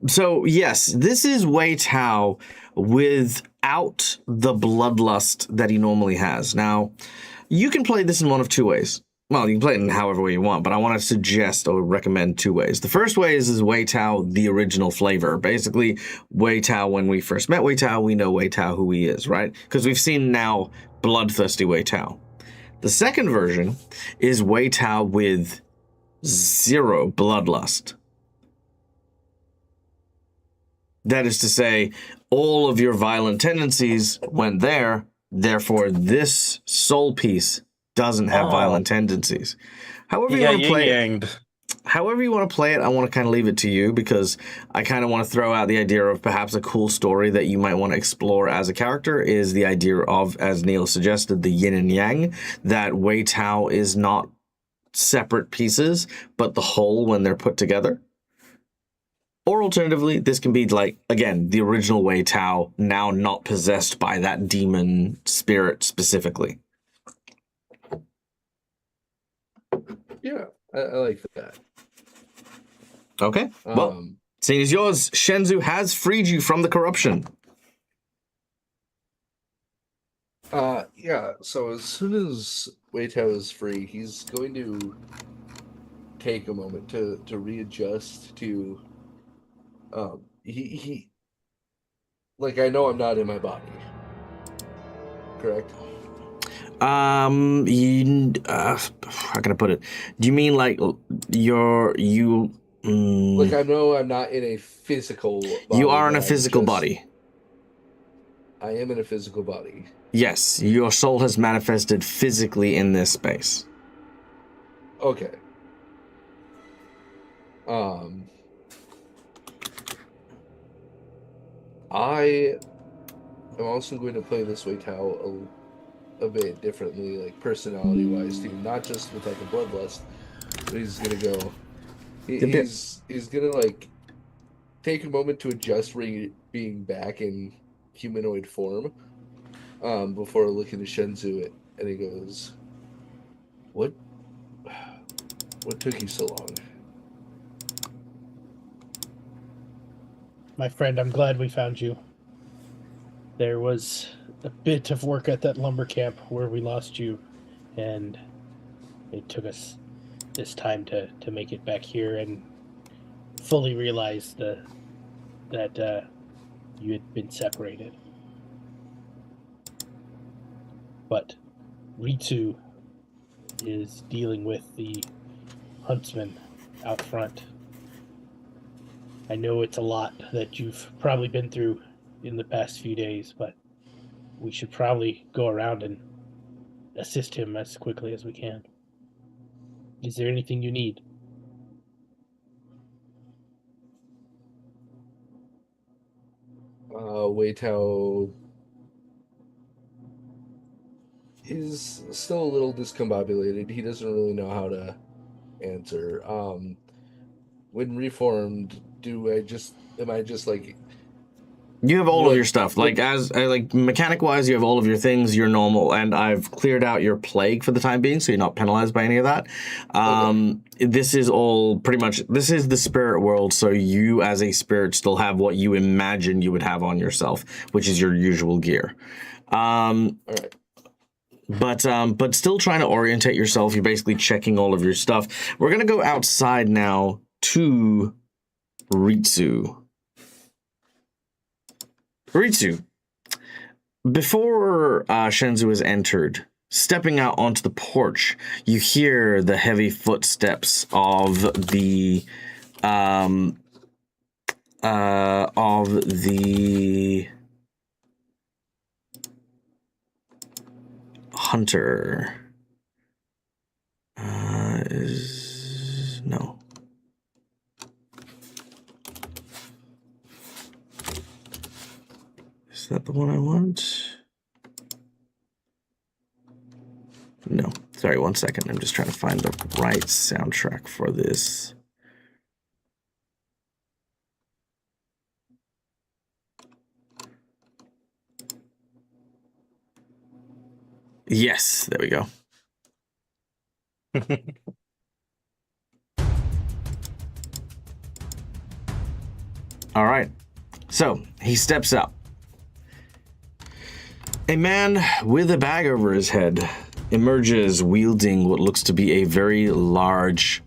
So, yes, this is Wei Tao without the bloodlust that he normally has. Now, you can play this in one of two ways. Well, you can play it in however way you want, but I want to suggest or recommend two ways. The first way is Wei Tao, the original flavor. Basically, Wei Tao, when we first met Wei Tao, we know Wei Tao who he is, right? Because we've seen now bloodthirsty Wei Tao. The second version is Wei Tao with zero bloodlust. That is to say, all of your violent tendencies went there, therefore this soul piece doesn't have violent tendencies. However you want to play it, however you want to play it, I want to kind of leave it to you because I kind of want to throw out the idea of perhaps a cool story that you might want to explore as a character is the idea of, as Neil suggested, the yin and yang, that Wei Tao is not separate pieces, but the whole when they're put together. Or alternatively, this can be like, again, the original Wei Tao, now not possessed by that demon spirit specifically. Yeah, I like that. Okay, well, seeing as yours, Shenzhou has freed you from the corruption. Yeah, so as soon as Wei Tao is free, he's going to take a moment to readjust to, he like, I know I'm not in my body, correct? How can I put it? Do you mean like Like, I know I'm not in a physical body. You are in a physical body. I am in a physical body. Yes, your soul has manifested physically in this space. Okay. I am also going to play this Wei Tao a bit differently, like personality-wise too, not just without the bloodlust, but he's gonna go. He's gonna like take a moment to adjust being back in humanoid form, before looking at Shenzhou, and he goes, "What took you so long?" My friend, I'm glad we found you. There was a bit of work at that lumber camp where we lost you, and it took us this time to make it back here and fully realize that you had been separated. But Ritsu is dealing with the huntsman out front, I know it's a lot that you've probably been through in the past few days, but we should probably go around and assist him as quickly as we can. Is there anything you need? Weitao is still a little discombobulated. He doesn't really know how to answer. When reformed, am I just like You have all of What- your stuff. Like mechanic wise, you have all of your things. You're normal, and I've cleared out your plague for the time being, so you're not penalized by any of that. This is all pretty much. This is the spirit world, so you as a spirit still have what you imagine you would have on yourself, which is your usual gear. all right? But still trying to orientate yourself. You're basically checking all of your stuff. We're gonna go outside now to Ritsu. Ritsu, before Shenzu has entered, stepping out onto the porch, you hear the heavy footsteps of the hunter. No. Is that the one I want? No. Sorry, 1 second. I'm just trying to find the right soundtrack for this. Yes, there we go. All right. So he steps up. A man with a bag over his head emerges wielding what looks to be a very large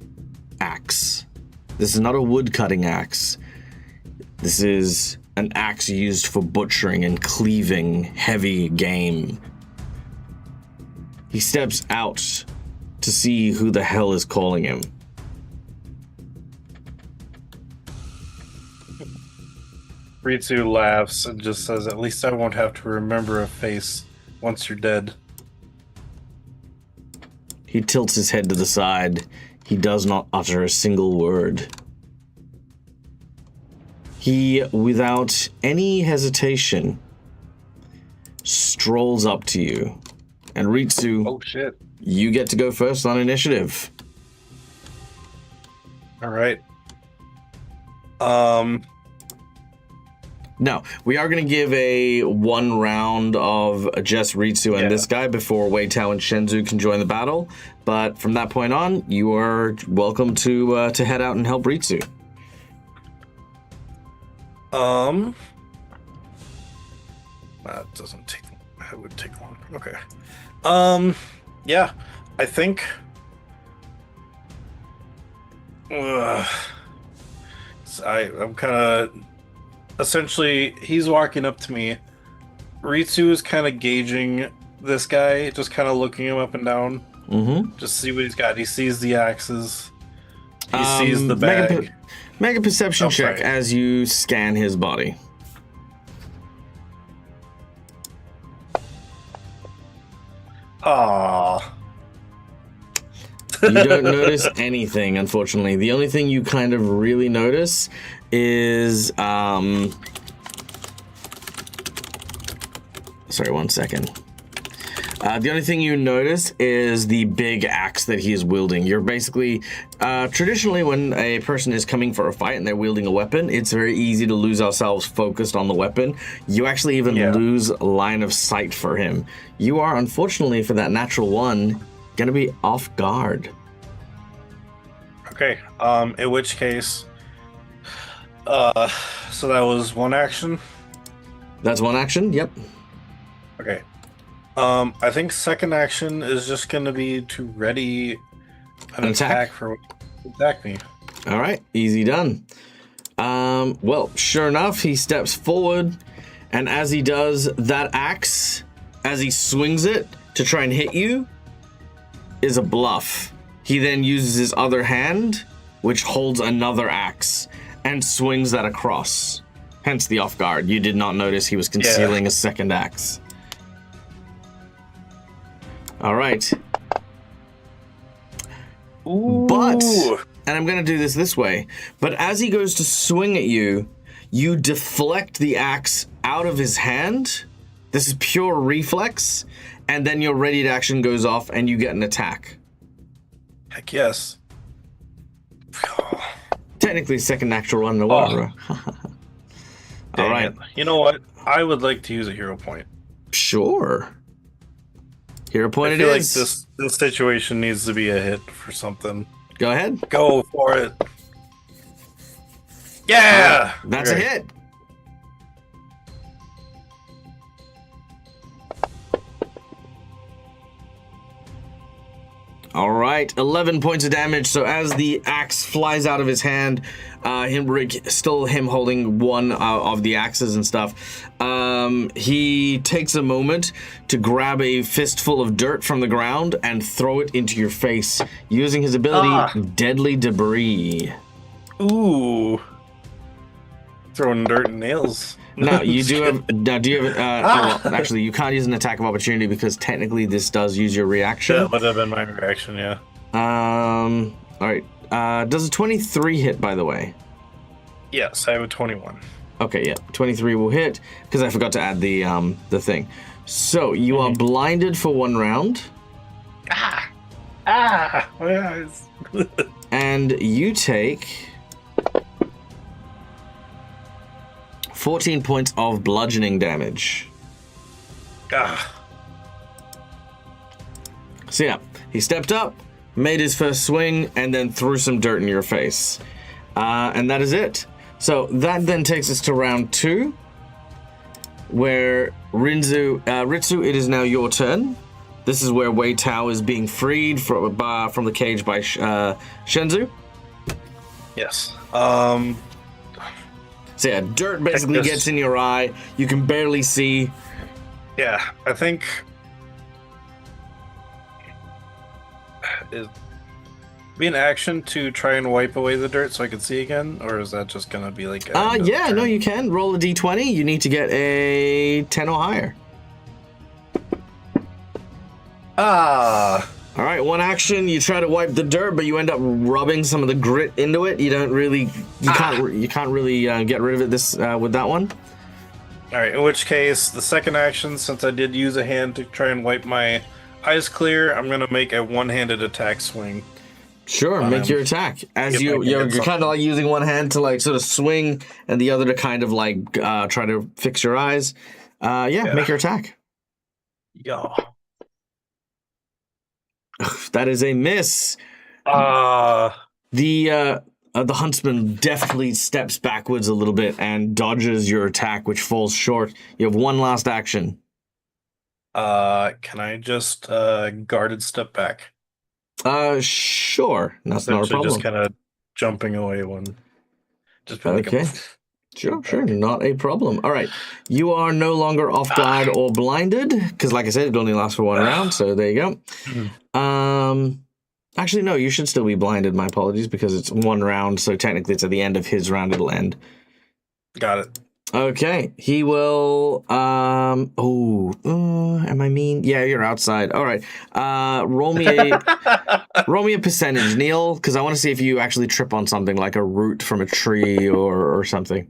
axe. This is not a wood-cutting axe. This is an axe used for butchering and cleaving heavy game. He steps out to see who the hell is calling him. Ritsu laughs and just says, "At least I won't have to remember a face once you're dead." He tilts his head to the side. He does not utter a single word. He, without any hesitation, strolls up to you. And Ritsu, Oh shit. you get to go first on initiative. All right. No, we are going to give a one round of just Ritsu and this guy before Wei Tao and Shenzu can join the battle. But from that point on, you are welcome to head out and help Ritsu. That doesn't take. That would take long. Okay. Yeah, I think. I'm kind of. Essentially, he's walking up to me. Ritsu is kind of gauging this guy, just kind of looking him up and down. Mm-hmm. Just see what he's got. He sees the axes. He sees the bag. Make a perception check sorry. as you scan his body. Aww. You don't notice anything, unfortunately. The only thing you kind of really notice is, sorry, 1 second. The only thing you notice is the big axe that he is wielding. You're basically, traditionally when a person is coming for a fight and they're wielding a weapon, it's very easy to lose ourselves focused on the weapon. You actually even lose line of sight for him. You are, unfortunately, for that natural one, gonna be off guard. Okay. In which case, so that was one action. That's one action, yep. Okay. I think second action is just gonna be to ready an attack for attack me. All right, easy done. Well, sure enough, he steps forward, and as he does, that axe, as he swings it to try and hit you, is a bluff. He then uses his other hand, which holds another axe, and swings that across. Hence the off guard. You did not notice he was concealing a second axe. All right. Ooh. But, and I'm going to do this way, but as he goes to swing at you, you deflect the axe out of his hand. This is pure reflex, and then your ready to action goes off and you get an attack. Heck yes. Technically, second natural run in the water. All right. You know what? I would like to use a hero point. Sure. Hero point I it feel is. like this situation needs to be a hit for something. Go ahead. Go for it. Yeah! That's a hit. All right, 11 points of damage. So as the axe flies out of his hand, still him holding one of the axes and stuff, he takes a moment to grab a fistful of dirt from the ground and throw it into your face, using his ability, Deadly Debris. Ooh. Throwing dirt and nails. Now you do have. Now, do you have? Well, actually, you can't use an attack of opportunity because technically this does use your reaction. That would have been my reaction, yeah. All right. Does a 23 hit? By the way. Yes, I have a 21. Okay, yeah, 23 will hit because I forgot to add the thing. So you are blinded for 1 round. My eyes. And you take 14 points of bludgeoning damage. So yeah, he stepped up, made his first swing, and then threw some dirt in your face. And that is it. So that then takes us to round 2, where Ritsu, it is now your turn. This is where Wei Tao is being freed from the cage by Shenzu. Yes. So yeah, dirt basically gets in your eye. You can barely see. Yeah, I think is be an action to try and wipe away the dirt so I can see again, or is that just gonna be like? Yeah, no, you can roll a d20. You need to get a 10 or higher. All right, one action. You try to wipe the dirt, but you end up rubbing some of the grit into it. You don't really, you can't really get rid of it with that one. All right. In which case, the second action, since I did use a hand to try and wipe my eyes clear, I'm gonna make a one-handed attack swing. Sure, make your attack. As you're kind of like using one hand to like sort of swing, and the other to kind of like try to fix your eyes. Yeah, make your attack. Yo. That is a miss. The huntsman deftly steps backwards a little bit and dodges your attack, which falls short. You have one last action. Can I just guarded step back? Sure. That's not a problem. Just kind of jumping away when. Just okay. Sure. Not a problem. All right. You are no longer off guard or blinded, because like I said, it only lasts for 1 round, so there you go. Actually, no, you should still be blinded. My apologies, because it's 1 round, so technically it's at the end of his round, it'll end. Got it. Okay. He will, am I mean? Yeah, you're outside. All right. Roll me a percentage, Neil, because I want to see if you actually trip on something like a root from a tree or something.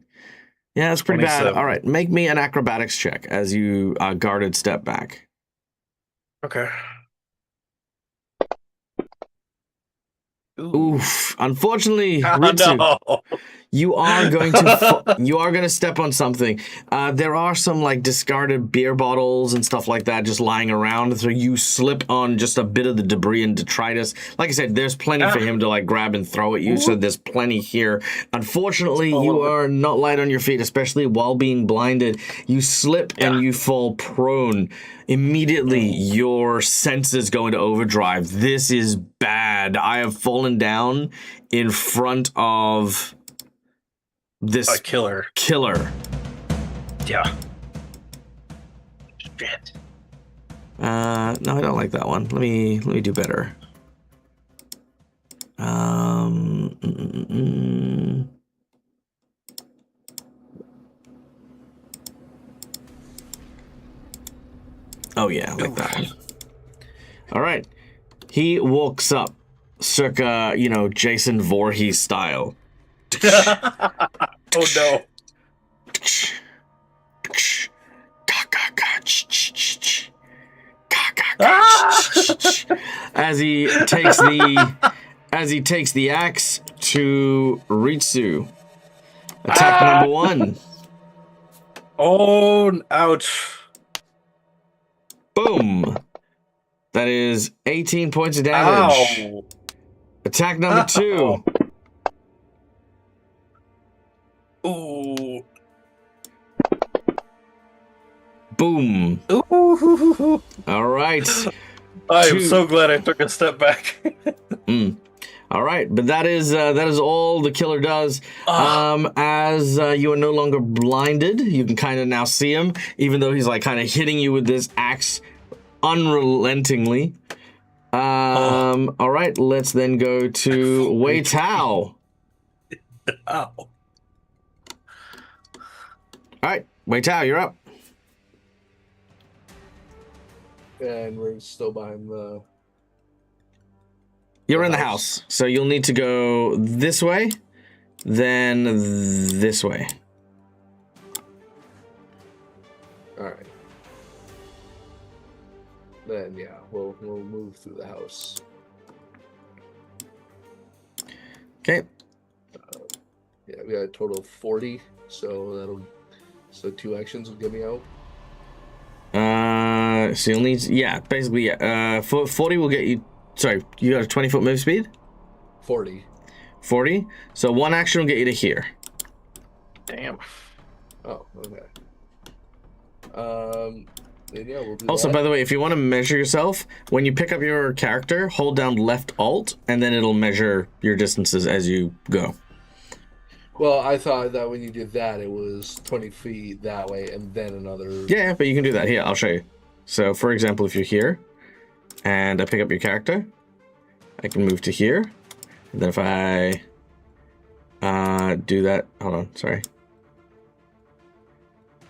Yeah, that's pretty 27. bad. All right, make me an acrobatics check as you guarded step back. Okay. Oof. Unfortunately, Ritsu, no. you are going to step on something. There are some like discarded beer bottles and stuff like that just lying around. So you slip on just a bit of the debris and detritus. Like I said, there's plenty for him to like grab and throw at you. So there's plenty here. Unfortunately, you are not light on your feet, especially while being blinded. You slip and you fall prone. Immediately, your senses go into overdrive. This is bad. I have fallen down in front of this killer. Yeah. Shit. No, I don't like that one. Let me do better. Oh yeah, I like that one. All right. He walks up, circa, Jason Voorhees style. Oh no. As he takes the axe to Ritsu. Attack number 1. Oh, ouch. Boom. That is 18 points of damage. Ow. Attack number 2. Ooh. Boom. Ooh. All right. I am so glad I took a step back. All right, but that is all the killer does. As you are no longer blinded, you can kind of now see him, even though he's like kind of hitting you with this axe unrelentingly. All right, let's then go to Wei Tao. Ow. All right, Wei Tao, you're up. And we're still behind the. You're in the house, so you'll need to go this way, then this way. All right. Then yeah, we'll move through the house. Okay. Yeah, we got a total of 40, so 2 actions will get me out. So you'll need, basically, 40 will get you. Sorry, you got a 20-foot move speed? 40. 40. So 1 action will get you to here. Damn. Oh, okay. Then yeah, we'll do Also, that. by the way, if you want to measure yourself, when you pick up your character, hold down left alt, and then it'll measure your distances as you go. Well, I thought that when you did that, it was 20 feet that way, and then another. Yeah, but you can do that. Here, I'll show you. So, for example, if you're here, and I pick up your character, I can move to here. And then if I do that, hold on, sorry.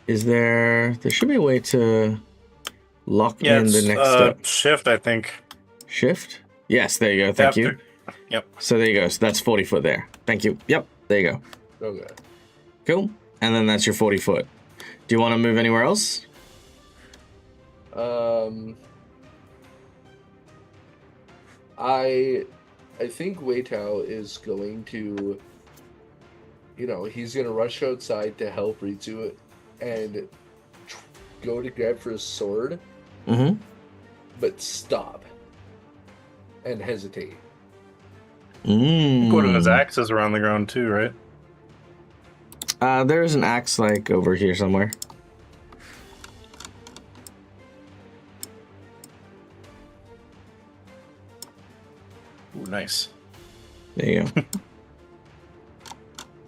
There should be a way to lock in the next step. Shift, I think. Shift? Yes, there you go. Thank you. Yep. So there you go. So that's 40 foot there. Thank you. Yep, there you go. Okay. Cool. And then that's your 40 foot. Do you want to move anywhere else? I think Wei Tao is going to, he's going to rush outside to help Ritsu and go to grab for his sword, but stop and hesitate. One of his axes around the ground too, right? There's an axe like over here somewhere. Ooh, nice. There you go.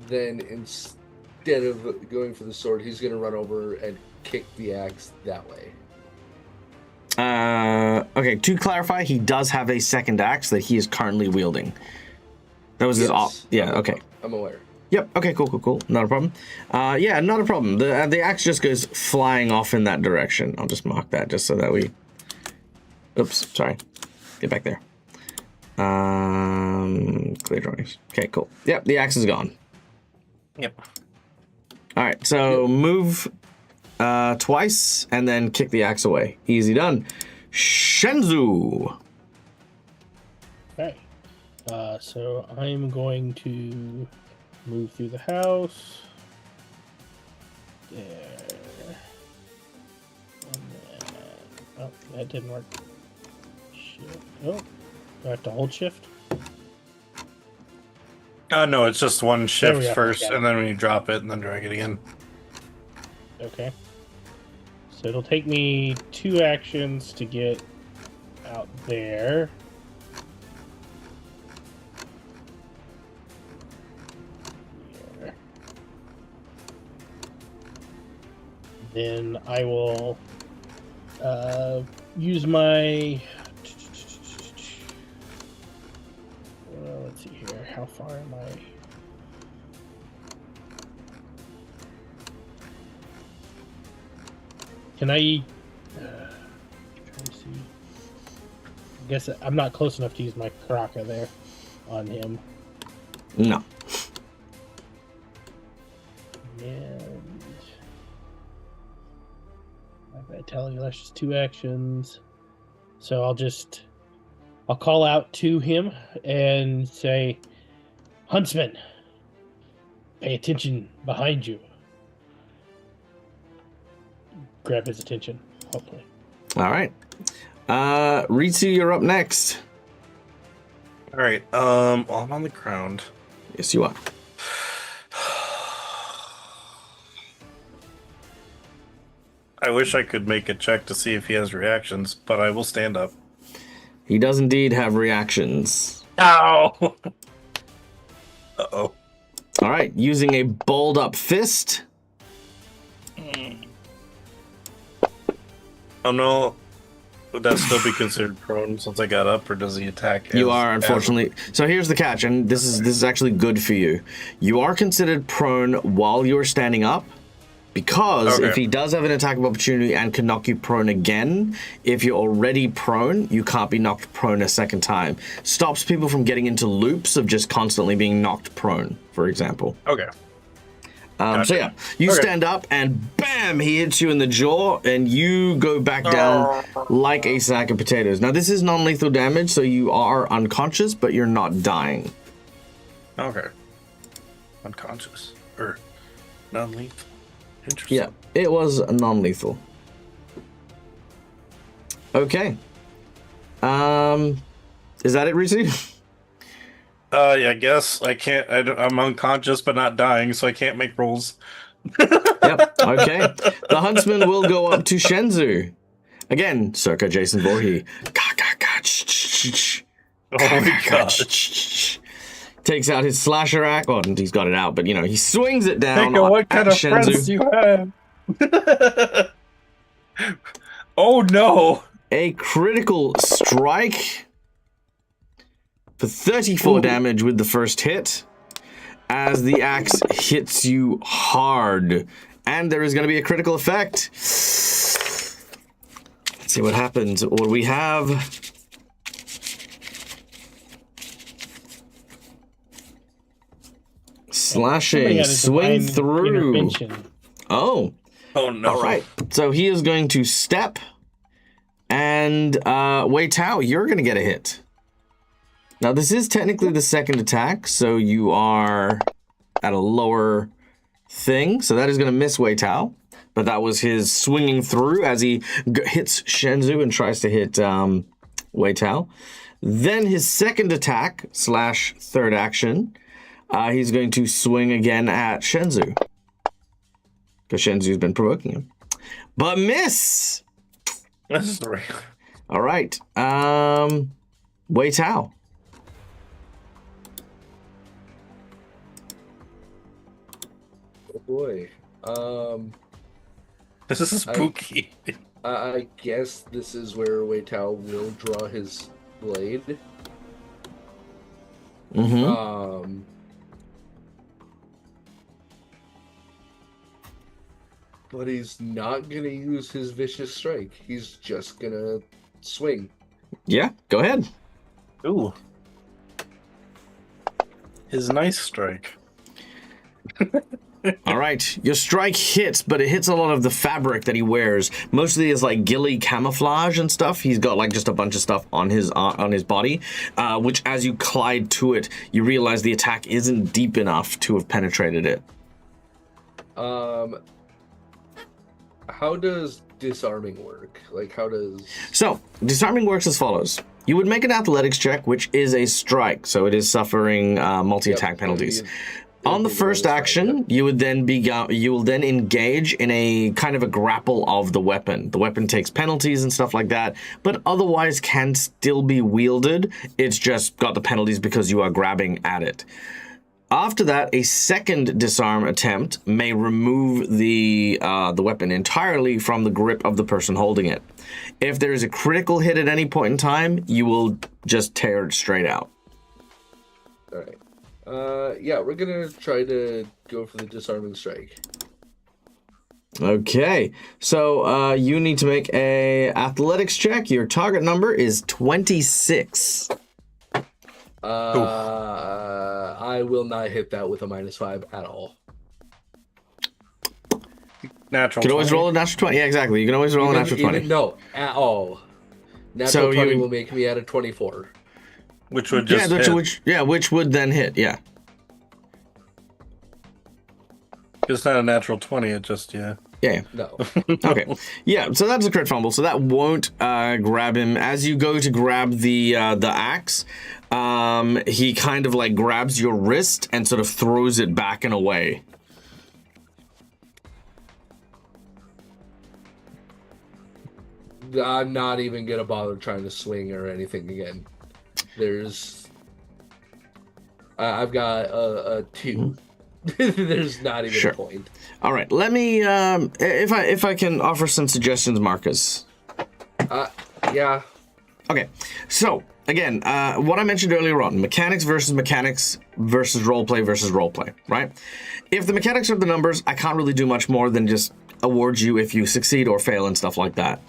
Then instead of going for the sword, he's going to run over and kick the axe that way. Okay, to clarify, he does have a second axe that he is currently wielding. That was his okay. I'm aware. Yep, okay, cool. Not a problem. Yeah, not a problem. The axe just goes flying off in that direction. I'll just mark that just so that we... Oops, sorry. Get back there. Clear drawings. Okay, cool. Yep, the axe is gone. Yep. All right, so move twice and then kick the axe away. Easy done. Shenzu. Okay. So I'm going to move through the house. There. And then, oh, that didn't work. Shit. Oh, do I have to hold shift? No, it's just one shift we go. first, Got it. and then when you drop it, and then drag it again. Okay. So it'll take me 2 actions to get out there. Here. Then I will use my... let's see here. How far am I? Can I guess I'm not close enough to use my Karaka there on him. No. And my Vitality Lash is 2 actions. So I'll call out to him and say, Huntsman, pay attention behind you. Grab his attention, hopefully. All right. Ritsu, you're up next. All right. Well, I'm on the ground. Yes, you are. I wish I could make a check to see if he has reactions, but I will stand up. He does indeed have reactions. Ow! Uh-oh. All right, using a balled up fist. Oh no. Would that still be considered prone since I got up, or does he attack? You are, unfortunately. So here's the catch, and this is actually good for you. You are considered prone while you're standing up, because if he does have an attack of opportunity and can knock you prone again, if you're already prone, you can't be knocked prone a second time. Stops people from getting into loops of just constantly being knocked prone, for example. Okay. So yeah, you stand up and bam, he hits you in the jaw and you go back down like a sack of potatoes. Now this is non-lethal damage, so you are unconscious, but you're not dying. Okay. Unconscious. Or non-lethal. Interesting. Yeah, it was non-lethal. Okay. Is that it, Ritsu? Yeah, I guess I can't. I'm unconscious but not dying, so I can't make rolls. Yep. Okay. The huntsman will go up to Shenzu. Again, circa Jason Voorhees. Oh my god. Takes out his slasher axe. Well, he's got it out, but he swings it down What kind at of Shenzu. friends do you have? Oh no! A critical strike for 34 damage with the first hit, as the axe hits you hard. And there is going to be a critical effect. Let's see what happens. What do we have? Slashing, swing through. Oh. Oh no. All right. So he is going to step. And Wei Tao, you're going to get a hit. Now, this is technically the second attack, so you are at a lower thing. So that is going to miss Wei Tao. But that was his swinging through as he hits Shenzu and tries to hit Wei Tao. Then his second attack / third action, he's going to swing again at Shenzu. Because Shenzu's been provoking him. But miss! This is the right. All right. Wei Tao. Oh boy. This is spooky. I guess this is where Wei Tao will draw his blade. Mm-hmm. But he's not gonna use his vicious strike. He's just gonna swing. Yeah, go ahead. Ooh. His nice strike. All right, your strike hits, but it hits a lot of the fabric that he wears. Mostly is like ghillie camouflage and stuff. He's got like just a bunch of stuff on his body, which as you collide to it, you realize the attack isn't deep enough to have penetrated it. How does disarming work? Like, how does... So, disarming works as follows. You would make an athletics check, which is a strike, so it is suffering multi-attack penalties. On the first action, you will then engage in a kind of a grapple of the weapon. The weapon takes penalties and stuff like that, but otherwise can still be wielded. It's just got the penalties because you are grabbing at it. After that, a second disarm attempt may remove the weapon entirely from the grip of the person holding it. If there is a critical hit at any point in time, you will just tear it straight out. All right. Yeah, we're gonna try to go for the disarming strike. Okay, so you need to make a athletics check. Your target number is 26. I will not hit that with a -5 at all. Natural. You can always 20. roll a natural 20. Yeah, exactly. You can always roll a natural 20. No, at all. Natural So 20 you- will make me at a 24. Which would just which would then hit. Yeah. It's not a natural 20. It just Yeah. No. Okay. Yeah. So that's a crit fumble. So that won't grab him. As you go to grab the axe, he kind of like grabs your wrist and sort of throws it back and away. I'm not even gonna bother trying to swing or anything again. I've got a 2. There's not even a point. All right. Let me if I can offer some suggestions, Marcus. Yeah. Okay. So again, what I mentioned earlier on, mechanics versus roleplay versus roleplay, right? If the mechanics are the numbers, I can't really do much more than just award you if you succeed or fail and stuff like that.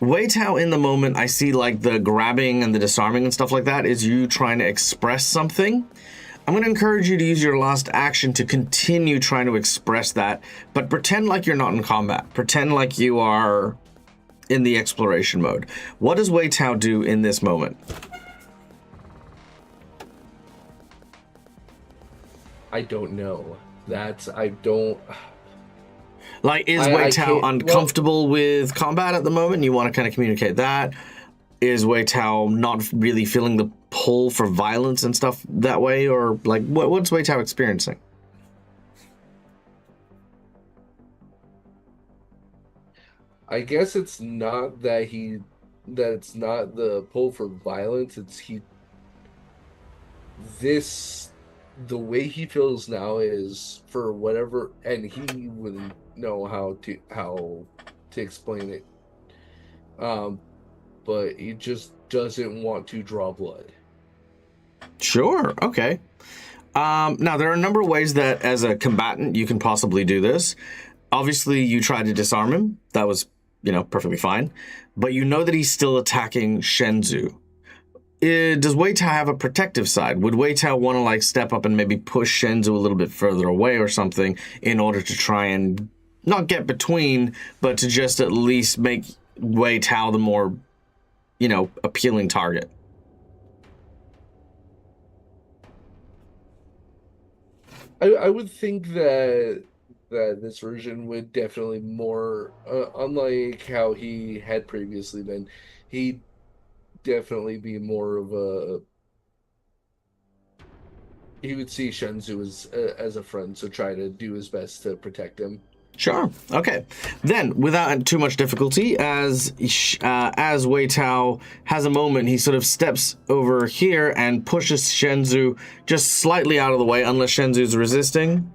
Wait how in the moment I see like the grabbing and the disarming and stuff like that is you trying to express something. I'm going to encourage you to use your last action to continue trying to express that, but pretend like you're not in combat. Pretend like you are in the exploration mode. What does Wei Tao do in this moment? I don't know. I don't. Like, is Wei Tao uncomfortable with combat at the moment? You want to kind of communicate that? Is Wei Tao not really feeling the pull for violence and stuff that way? Or, like, what's Wei Tao experiencing? I guess it's not that it's not the pull for violence. The way he feels now is for whatever, and he wouldn't know how to explain it. But he just doesn't want to draw blood. Sure. Okay. Now, there are a number of ways that as a combatant you can possibly do this. Obviously, you try to disarm him. That was, perfectly fine. But you know that he's still attacking Shenzhou. Does Wei Tao have a protective side? Would Wei Tao want to like step up and maybe push Shenzhou a little bit further away or something in order to try and not get between, but to just at least make Wei Tao the more, appealing target? I would think that this version would definitely more, unlike how he had previously been, he'd definitely be more of he would see Shenzhou as a friend, so try to do his best to protect him. Sure. Okay. Then, without too much difficulty, as Wei Tao has a moment, he sort of steps over here and pushes Shenzhou just slightly out of the way, unless Shenzhou's resisting.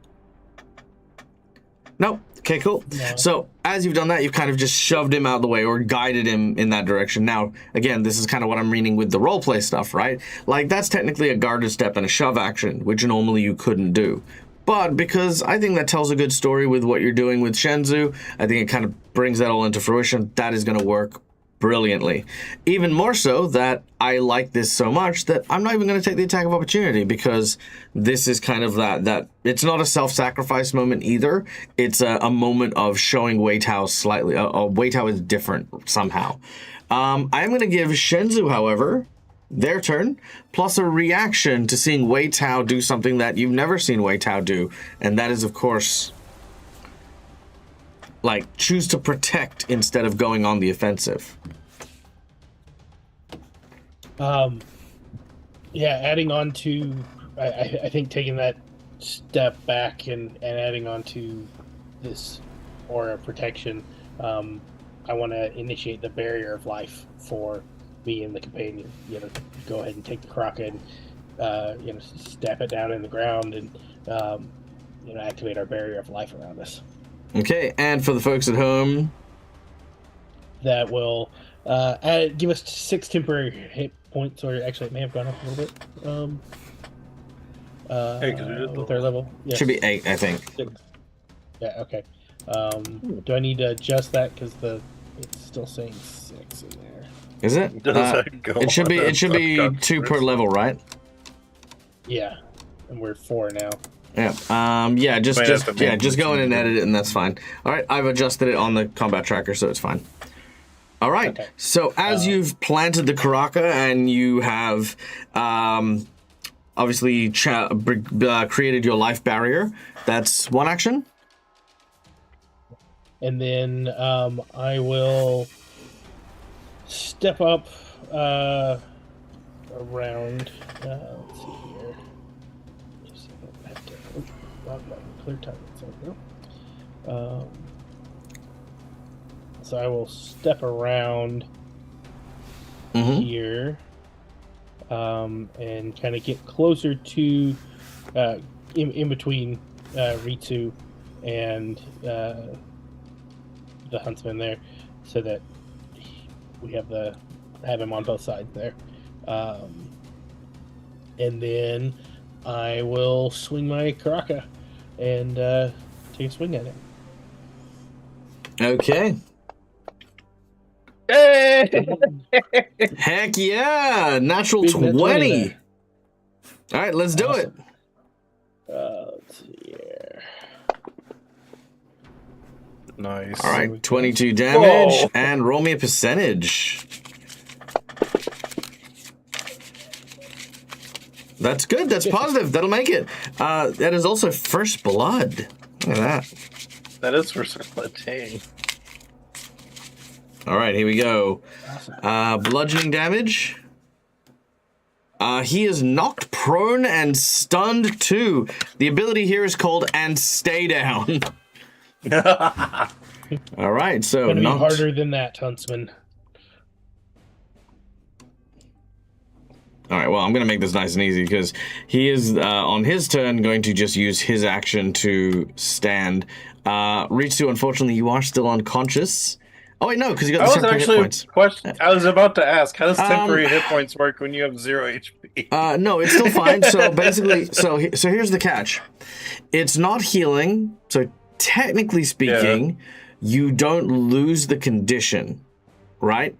Nope. Okay, cool. Yeah. So, as you've done that, you've kind of just shoved him out of the way or guided him in that direction. Now, again, this is kind of what I'm meaning with the roleplay stuff, right? Like, that's technically a guarded step and a shove action, which normally you couldn't do. But because I think that tells a good story with what you're doing with Shenzhou, I think it kind of brings that all into fruition. That is going to work brilliantly. Even more so that I like this so much that I'm not even going to take the attack of opportunity, because this is kind of that it's not a self-sacrifice moment either. It's a moment of showing Wei Tao slightly. Wei Tao is different somehow. I'm going to give Shenzhou, however, their turn, plus a reaction to seeing Wei Tao do something that you've never seen Wei Tao do, and that is, of course, like, choose to protect instead of going on the offensive. Adding on to, I think taking that step back and adding on to this aura of protection, I want to initiate the barrier of life for me and the companion. Go ahead and take the crocket and step it down in the ground and activate our barrier of life around us. Okay, and for the folks at home, that will give us 6 temporary hit points, or actually it may have gone up a little bit. With our level, yes. Should be 8, I think. 6. Yeah, okay. Do I need to adjust that because it's still saying 6 in there? Is it? Does that go It should be. on It should be subconscious? 2 per level, right? Yeah, and we're 4 now. Yeah. Yeah. Just Might have to make just go in and the edit it, and that's fine. All right. I've adjusted it on the combat tracker, so it's fine. All right. Okay. So as you've planted the Karaka and you have obviously created your life barrier, that's one action. And then I will step up around. Let's see here. Just so I don't have to. Not clear time. So I will step around here and kind of get closer to in between Ritsu and the huntsman there, so that we have him on both sides there. And then I will swing my Karaka and take a swing at him. Okay. Hey! Heck yeah! Natural Big net 20. there. All right, let's do it. Let's see here. Nice. All right, 22 damage, Whoa. and roll me a percentage. That's good. That's positive. That'll make it. That is also first blood. Look at that. That is for dang. All right, here we go. Awesome. Bludgeoning damage. He is knocked prone and stunned too. The ability here is called "and stay down." All right, so Gonna be knocked. harder than that, huntsman. All right, well, I'm going to make this nice and easy because he is, on his turn, going to just use his action to stand. Ritsu, unfortunately, you are still unconscious. Oh, wait, no, because you got the temporary hit points. I was about to ask, how does temporary hit points work when you have 0 HP? No, it's still fine. So basically, so here's the catch. It's not healing, so technically speaking, you don't lose the condition, right?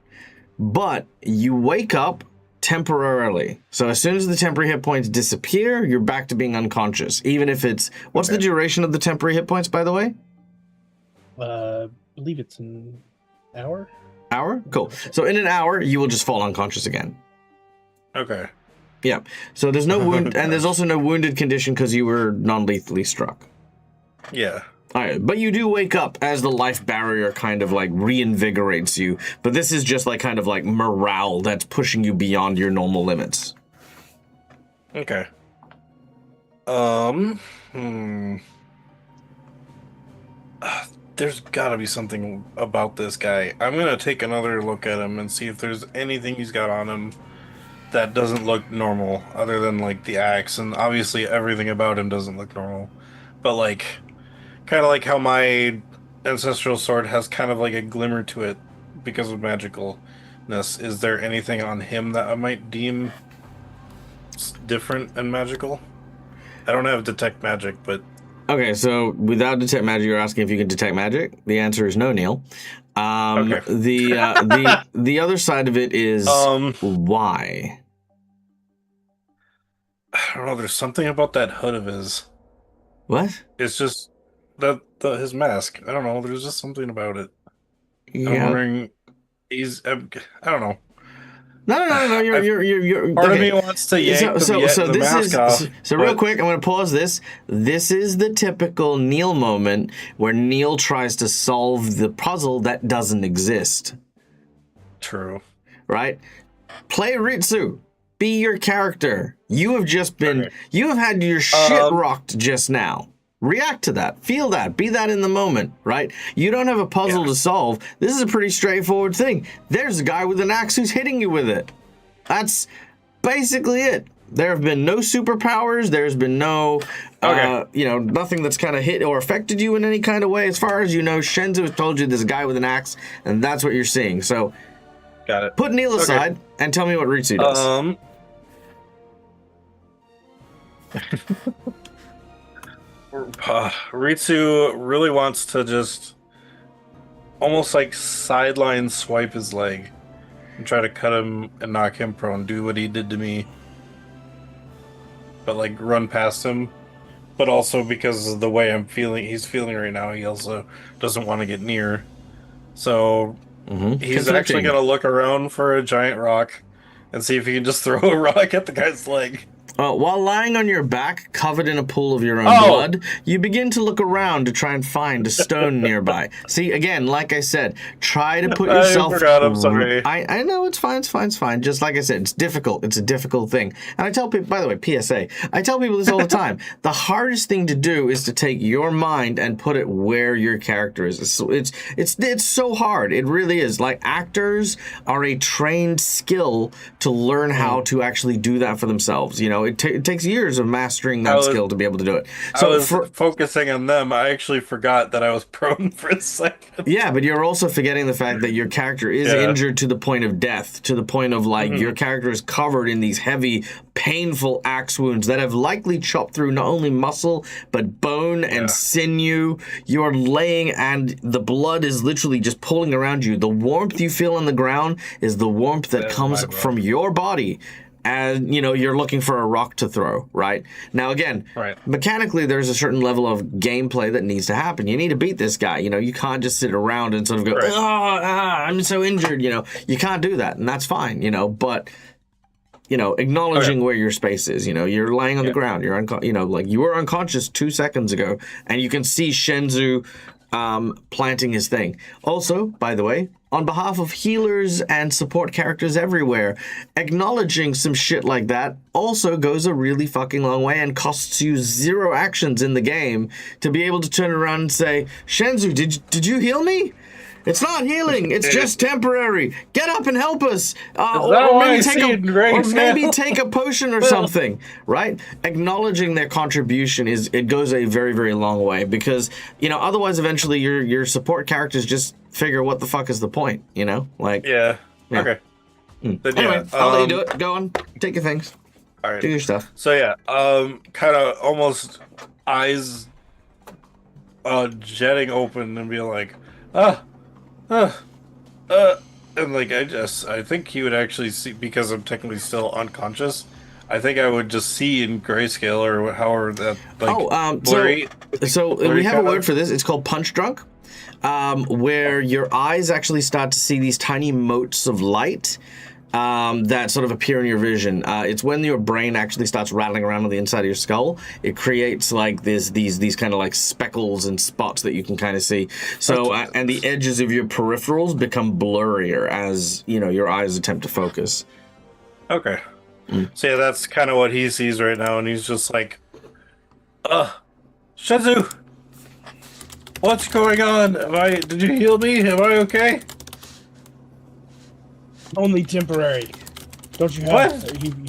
But you wake up temporarily. So as soon as the temporary hit points disappear, you're back to being unconscious. Even if it's... What's the duration of the temporary hit points, by the way? I believe it's an hour. Hour? Cool. So in an hour, you will just fall unconscious again. Okay. Yeah. So there's no wound, and there's also no wounded condition because you were non-lethally struck. Yeah. All right, but you do wake up as the life barrier kind of like reinvigorates you. But this is just like kind of like morale that's pushing you beyond your normal limits. Okay. There's gotta be something about this guy. I'm gonna take another look at him and see if there's anything he's got on him that doesn't look normal, other than like the axe, and obviously everything about him doesn't look normal. But like, kind of like how my ancestral sword has kind of like a glimmer to it because of magicalness. Is there anything on him that I might deem different and magical? I don't have detect magic, but Okay, so without detect magic, you're asking if you can detect magic. The answer is no, Neil. Okay. The other side of it is why. I don't know. There's something about that hood of his. What? It's just his mask. I don't know. There's just something about it. I'm Yeah. wondering. I don't know. No. You're. Part okay. of me wants to yank the this mask is off. so real quick. I'm going to pause this. This is the typical Neil moment where Neil tries to solve the puzzle that doesn't exist. True. Right? Play Ritsu. Be your character. You have just been. Okay. You have had your shit rocked just now. React to that. Feel that. Be that in the moment, right? You don't have a puzzle to solve. This is a pretty straightforward thing. There's a guy with an axe who's hitting you with it. That's basically it. There have been no superpowers. There's been no, nothing that's kind of hit or affected you in any kind of way. As far as you know, Shenzu has told you there's a guy with an axe, and that's what you're seeing. So, Got it. put Neil aside and tell me what Ritsu does. Ritsu really wants to just almost like sideline swipe his leg and try to cut him and knock him prone, do what he did to me. But like run past him. But also because of the way he's feeling right now, he also doesn't want to get near. So he's actually going to look around for a giant rock and see if he can just throw a rock at the guy's leg. While lying on your back, covered in a pool of your own blood, you begin to look around to try and find a stone nearby. See, again, like I said, try to put yourself... I forgot, I'm sorry. I know, it's fine. Just like I said, it's difficult. It's a difficult thing. And I tell people, by the way, PSA, I tell people this all the time. The hardest thing to do is to take your mind and put it where your character is. It's so hard. It really is. Like, actors are a trained skill to learn how to actually do that for themselves, you know? It takes years of mastering that skill to be able to do it. So I was focusing on them. I actually forgot that I was prone for a second. Yeah, but you're also forgetting the fact that your character is injured to the point of death, to the point of like your character is covered in these heavy, painful axe wounds that have likely chopped through not only muscle but bone and sinew. You are laying, and the blood is literally just pulling around you. The warmth you feel on the ground is the warmth that comes from your body. And, you know, you're looking for a rock to throw, right? Now, again, mechanically, there's a certain level of gameplay that needs to happen. You need to beat this guy. You know, you can't just sit around and sort of go, I'm so injured. You know, you can't do that, and that's fine, you know, but... You know, acknowledging where your space is. You know, you're laying on the ground. You're you know, like you were unconscious 2 seconds ago, and you can see Shenzu planting his thing. Also, by the way, on behalf of healers and support characters everywhere, acknowledging some shit like that also goes a really fucking long way and costs you 0 actions in the game to be able to turn around and say, Shenzu, did you heal me? It's not healing. It's just temporary. Get up and help us. Or maybe take a potion or something, right? Acknowledging their contribution it goes a very, very long way, because, you know, otherwise eventually your support characters just figure what the fuck is the point, you know? Like okay. Anyway, I'll let you do it. Go on. Take your things. All right. Do your stuff. So kind of almost eyes jetting open and being like, and like I think he would actually see, because I'm technically still unconscious. I think I would just see in grayscale or however that like blurry. So we have a word for this. It's called punch drunk, where your eyes actually start to see these tiny motes of light. That sort of appear in your vision. It's when your brain actually starts rattling around on the inside of your skull. It creates like these kind of like speckles and spots that you can kind of see. So and the edges of your peripherals become blurrier as, you know, your eyes attempt to focus. Okay. So yeah, that's kind of what he sees right now, and he's just like, Shenzu, what's going on? Did you heal me? Am I okay? Only temporary. Don't you have...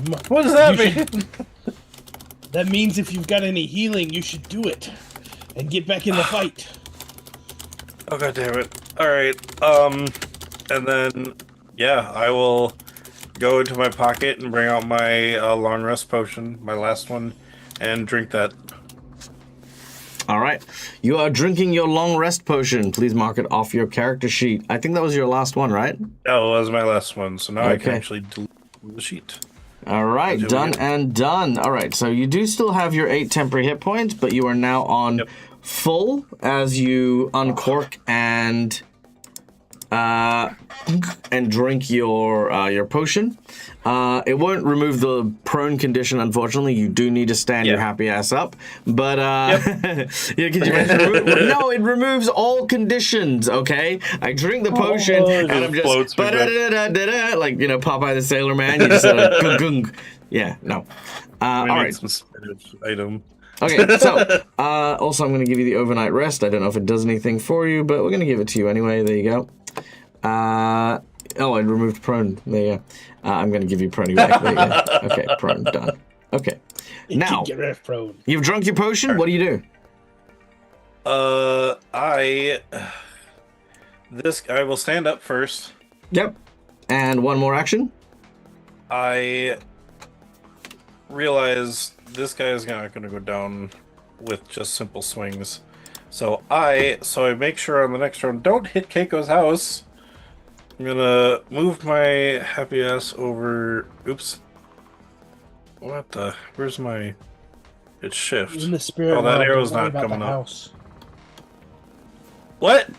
What? What does that mean? That means if you've got any healing, you should do it. And get back in the fight. Oh, god damn it. Alright, and then, I will go into my pocket and bring out my long rest potion, my last one, and drink that. All right. You are drinking your long rest potion. Please mark it off your character sheet. I think that was your last one, right? That was my last one, so now I can actually delete the sheet. All right, done and done. All right, so you do still have your 8 temporary hit points, but you are now on full as you uncork and drink your potion. It won't remove the prone condition, unfortunately. You do need to stand your happy ass up. But no, it removes all conditions. Okay, I drink the potion and I'm just like, you know, Popeye the Sailor Man. You just like gung. Yeah, no. All right. Some spinach item. Okay, so also I'm going to give you the overnight rest. I don't know if it does anything for you, but we're going to give it to you anyway. There you go. I removed prone. There you go. I'm going to give you prone back. There you go. Okay, prone, done. Okay. Now, get rid of prone. You've drunk your potion? What do you do? I will stand up first. Yep. And one more action? I realize this guy is not going to go down with just simple swings. So I make sure on the next round, don't hit Keiko's house. I'm gonna move my happy ass over. Oops. What the? Where's my? It's shift. In the spirit Oh, that world, arrow's don't worry not about the coming up. house. What?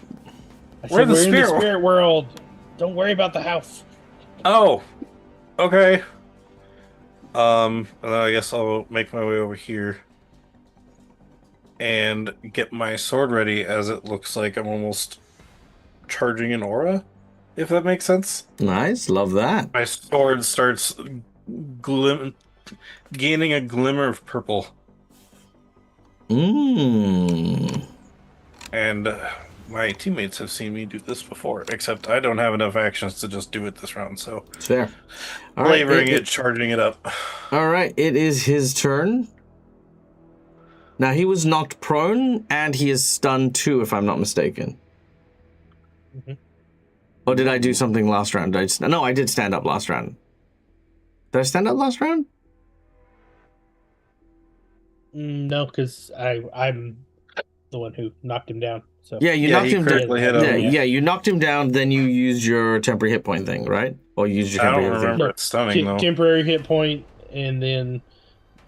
I We're said in the we're in the spirit spirit world. Don't worry about the house. Oh, okay. And then I guess I'll make my way over here and get my sword ready, as it looks like I'm almost charging an aura, if that makes sense. Nice, love that. My sword starts gaining a glimmer of purple, Mmm. and my teammates have seen me do this before, except I don't have enough actions to just do it this round, so It's fair. All right, flavoring it, charging it up. All right, it is his turn. Now, he was knocked prone, and he is stunned too, if I'm not mistaken. Mhm. Or did I do something last round? No, I did stand up last round. Did I stand up last round? No, because I'm the one who knocked him down. So Yeah, you Yeah, knocked he him critically down. hit him. Yeah, you knocked him down, then you used your temporary hit point thing, right? Or you used your I temporary don't hit thing. remember it stunning, though. temporary hit point, and then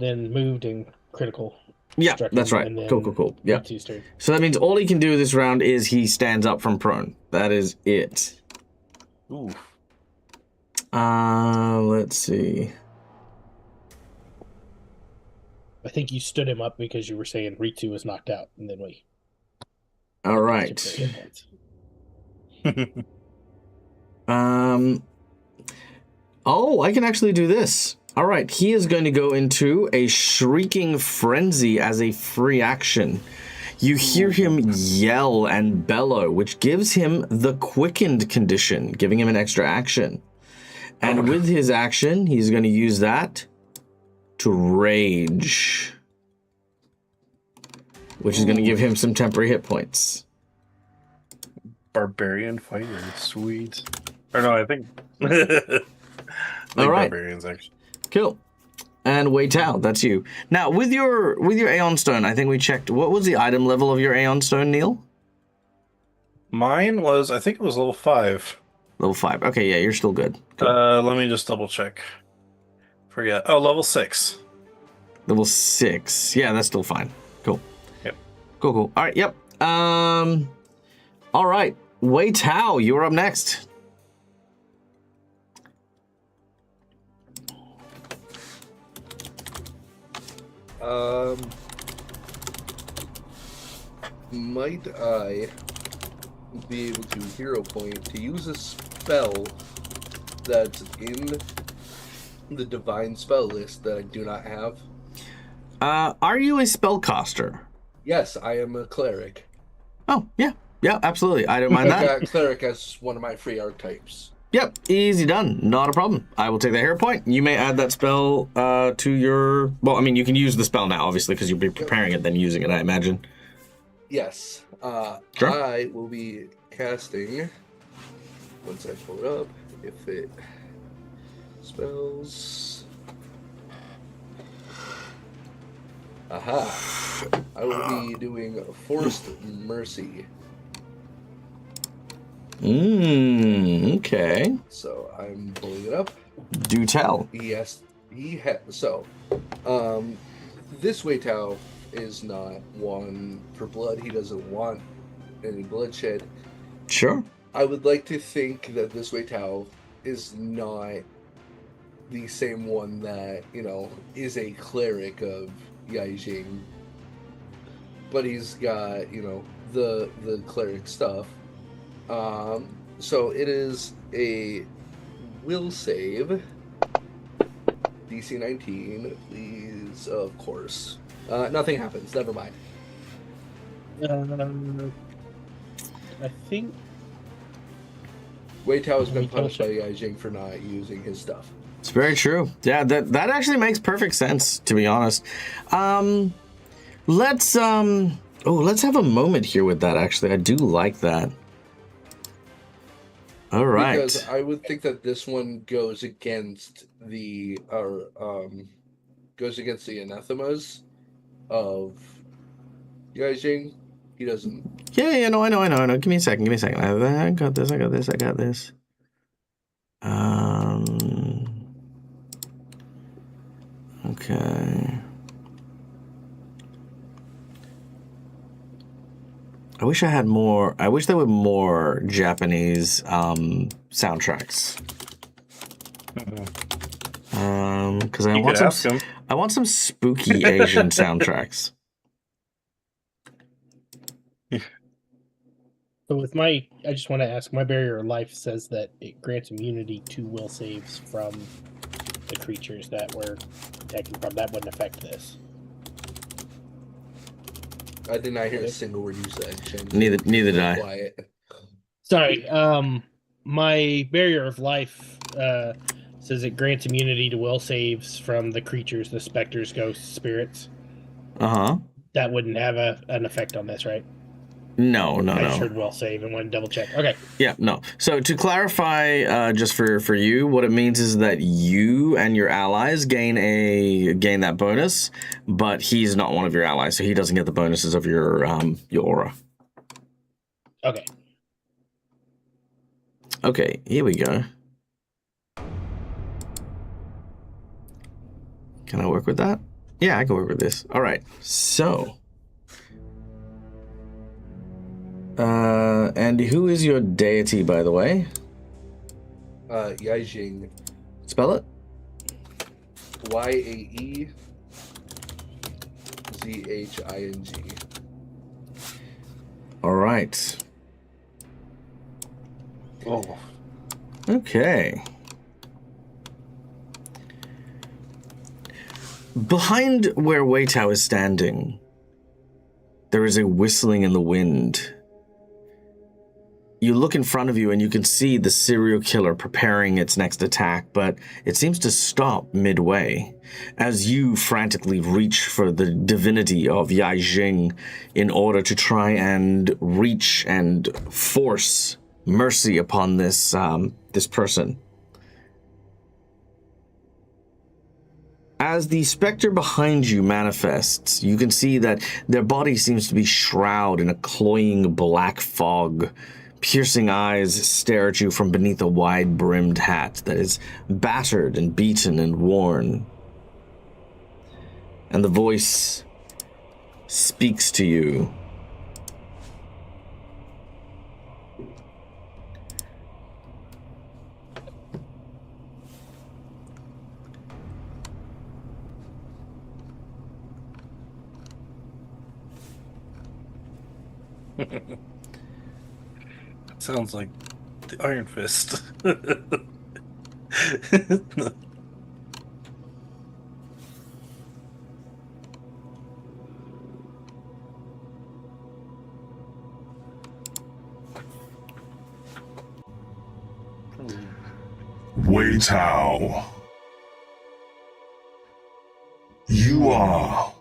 moved and critical. Yeah, struck that's him, right. And then Cool. Yeah. Ritsu's turn. So that means all he can do this round is he stands up from prone. That is it. Ooh. Let's see. I think you stood him up because you were saying Ritsu was knocked out, and then we. All right. temporary hit points. Oh, I can actually do this. All right, he is going to go into a shrieking frenzy as a free action. You hear him yell and bellow, which gives him the quickened condition, giving him an extra action. And with his action, he's going to use that to rage, which is going to give him some temporary hit points. Barbarian fighter, sweet. Or no, I think. Like All right. Barbarians, actually. Cool. And Wei Tao, that's you. Now, with your Aeon Stone, I think we checked. What was the item level of your Aeon Stone, Neil? Mine was, I think it was level 5. Level 5. Okay, yeah, you're still good. Cool. Let me just double check. Forget. Oh, level 6. Level 6. Yeah, that's still fine. Cool. Yep. Cool. All right, yep. All right. Wei Tao, you're up next. Might I be able to hero point to use a spell that's in the divine spell list that I do not have? Are you a spellcaster? Yes, I am a cleric. Oh, yeah. Yeah, absolutely. I don't mind I've that. got cleric as one of my free archetypes. Yep, easy done. Not a problem. I will take the hero point. You may add that spell to your... Well, I mean, you can use the spell now, obviously, because you'll be preparing it, then using it, I imagine. Yes. Sure. I will be casting, once I pull it up, if it spells... Aha. I will be doing Forced Mercy. Okay. So I'm pulling it up. Do tell. Yes, so, this Wei Tao is not one for blood. He doesn't want any bloodshed. Sure. I would like to think that this Wei Tao is not the same one that, is a cleric of Yaijing. But he's got, the cleric stuff. So it is a will save. DC 19, please, of course. Nothing happens, never mind. I think Wei Tao has been punished by Yaijing for not using his stuff. It's very true. Yeah, that actually makes perfect sense, to be honest. Let's have a moment here with that, actually. I do like that. All right. Because I would think that this one goes against the anathemas of Yajing, he doesn't. Yeah, no, I know. Give me a second. I got this. Okay. I wish there were more Japanese soundtracks. Because You could ask him. I want some spooky Asian soundtracks. So with I just want to ask, my barrier of life says that it grants immunity to will saves from the creatures that we're protecting from. That wouldn't affect this. I did not hear a single word you said, Shen. Neither did I. Quiet. Sorry, my barrier of life says it grants immunity to will saves from the creatures, the specters, ghosts, spirits. Uh-huh. That wouldn't have an effect on this, right? No. I just heard will save and wanted to double check. Okay. Yeah, no. So to clarify, just for you, what it means is that you and your allies gain that bonus, but he's not one of your allies, so he doesn't get the bonuses of your aura. Okay. Okay, here we go. Can I work with that? Yeah, I can work with this. All right, so. And who is your deity, by the way? Yajing. Spell it. Yaezhing. All right. Oh. Okay. Behind where Wei Tao is standing, there is a whistling in the wind. You look in front of you and you can see the serial killer preparing its next attack, but it seems to stop midway as you frantically reach for the divinity of Yaijing in order to try and reach and force mercy upon this person. As the specter behind you manifests, you can see that their body seems to be shrouded in a cloying black fog. Piercing eyes stare at you from beneath a wide-brimmed hat that is battered and beaten and worn. And the voice speaks to you. Sounds like the Iron Fist. Wei Tao, you are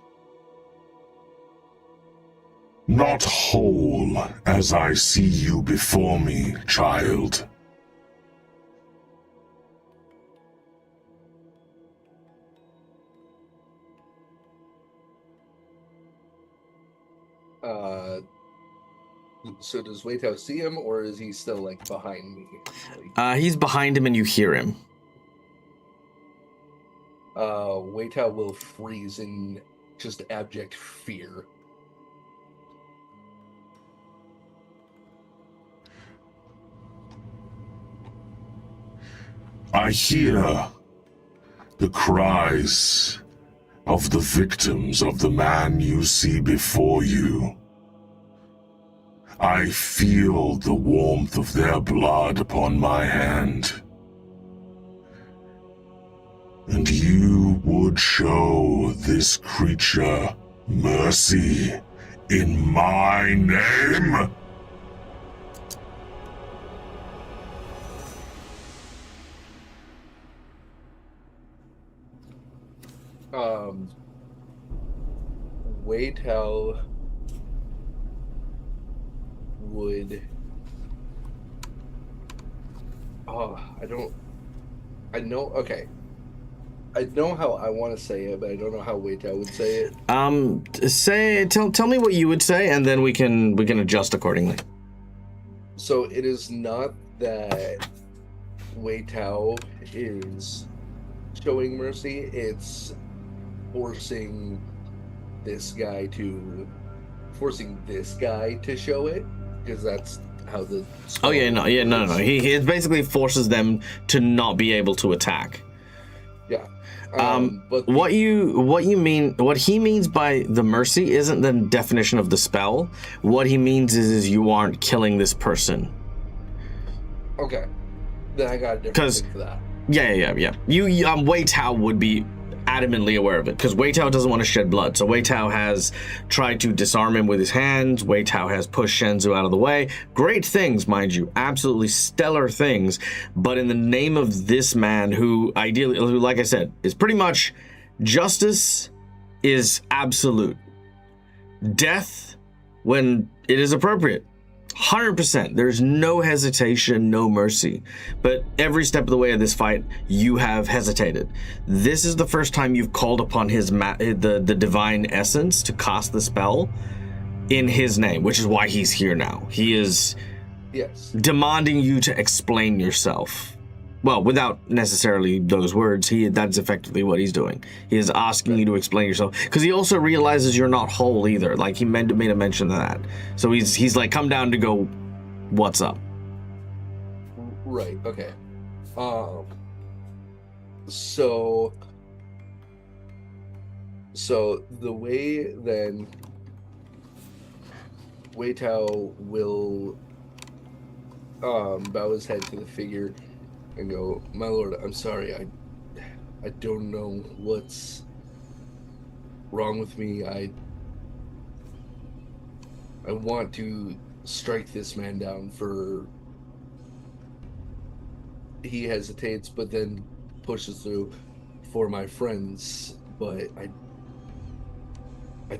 not whole as I see you before me, child. So does Wei Tao see him, or is he still, like, behind me? He's behind him and you hear him. Wei Tao will freeze in just abject fear. I hear the cries of the victims of the man you see before you. I feel the warmth of their blood upon my hand. And you would show this creature mercy in my name? Wei Tao would... I know, okay. I know how I want to say it, but I don't know how Wei Tao would say it. Tell me what you would say, and then we can adjust accordingly. So it is not that Wei Tao is showing mercy, it's forcing this guy to show it, because that's how the Oh yeah, no. He basically forces them to not be able to attack. Yeah. But what he means by the mercy isn't the definition of the spell. What he means is you aren't killing this person. Okay. Then I got a different thing for that. Yeah. Wei Tao would be adamantly aware of it, because Wei Tao doesn't want to shed blood. So Wei Tao has tried to disarm him with his hands. Wei Tao has pushed Shenzhou out of the way. Great things, mind you, absolutely stellar things. But in the name of this man, who ideally, like I said, is pretty much justice is absolute. Death when it is appropriate. 100%. There's no hesitation, no mercy. But every step of the way of this fight, you have hesitated. This is the first time you've called upon the divine essence to cast the spell in his name, which is why he's here now. He is demanding you to explain yourself. Well, without necessarily those words, that's effectively what he's doing. He is asking you to explain yourself, because he also realizes you're not whole either. Like, he made a mention of that. So he's like, come down to go, what's up? Right, okay. So the way then Wei Tao will bow his head to the figure and go, "My lord, I'm sorry. I don't know what's wrong with me. I want to strike this man down for..." He hesitates, but then pushes through, "For my friends, but I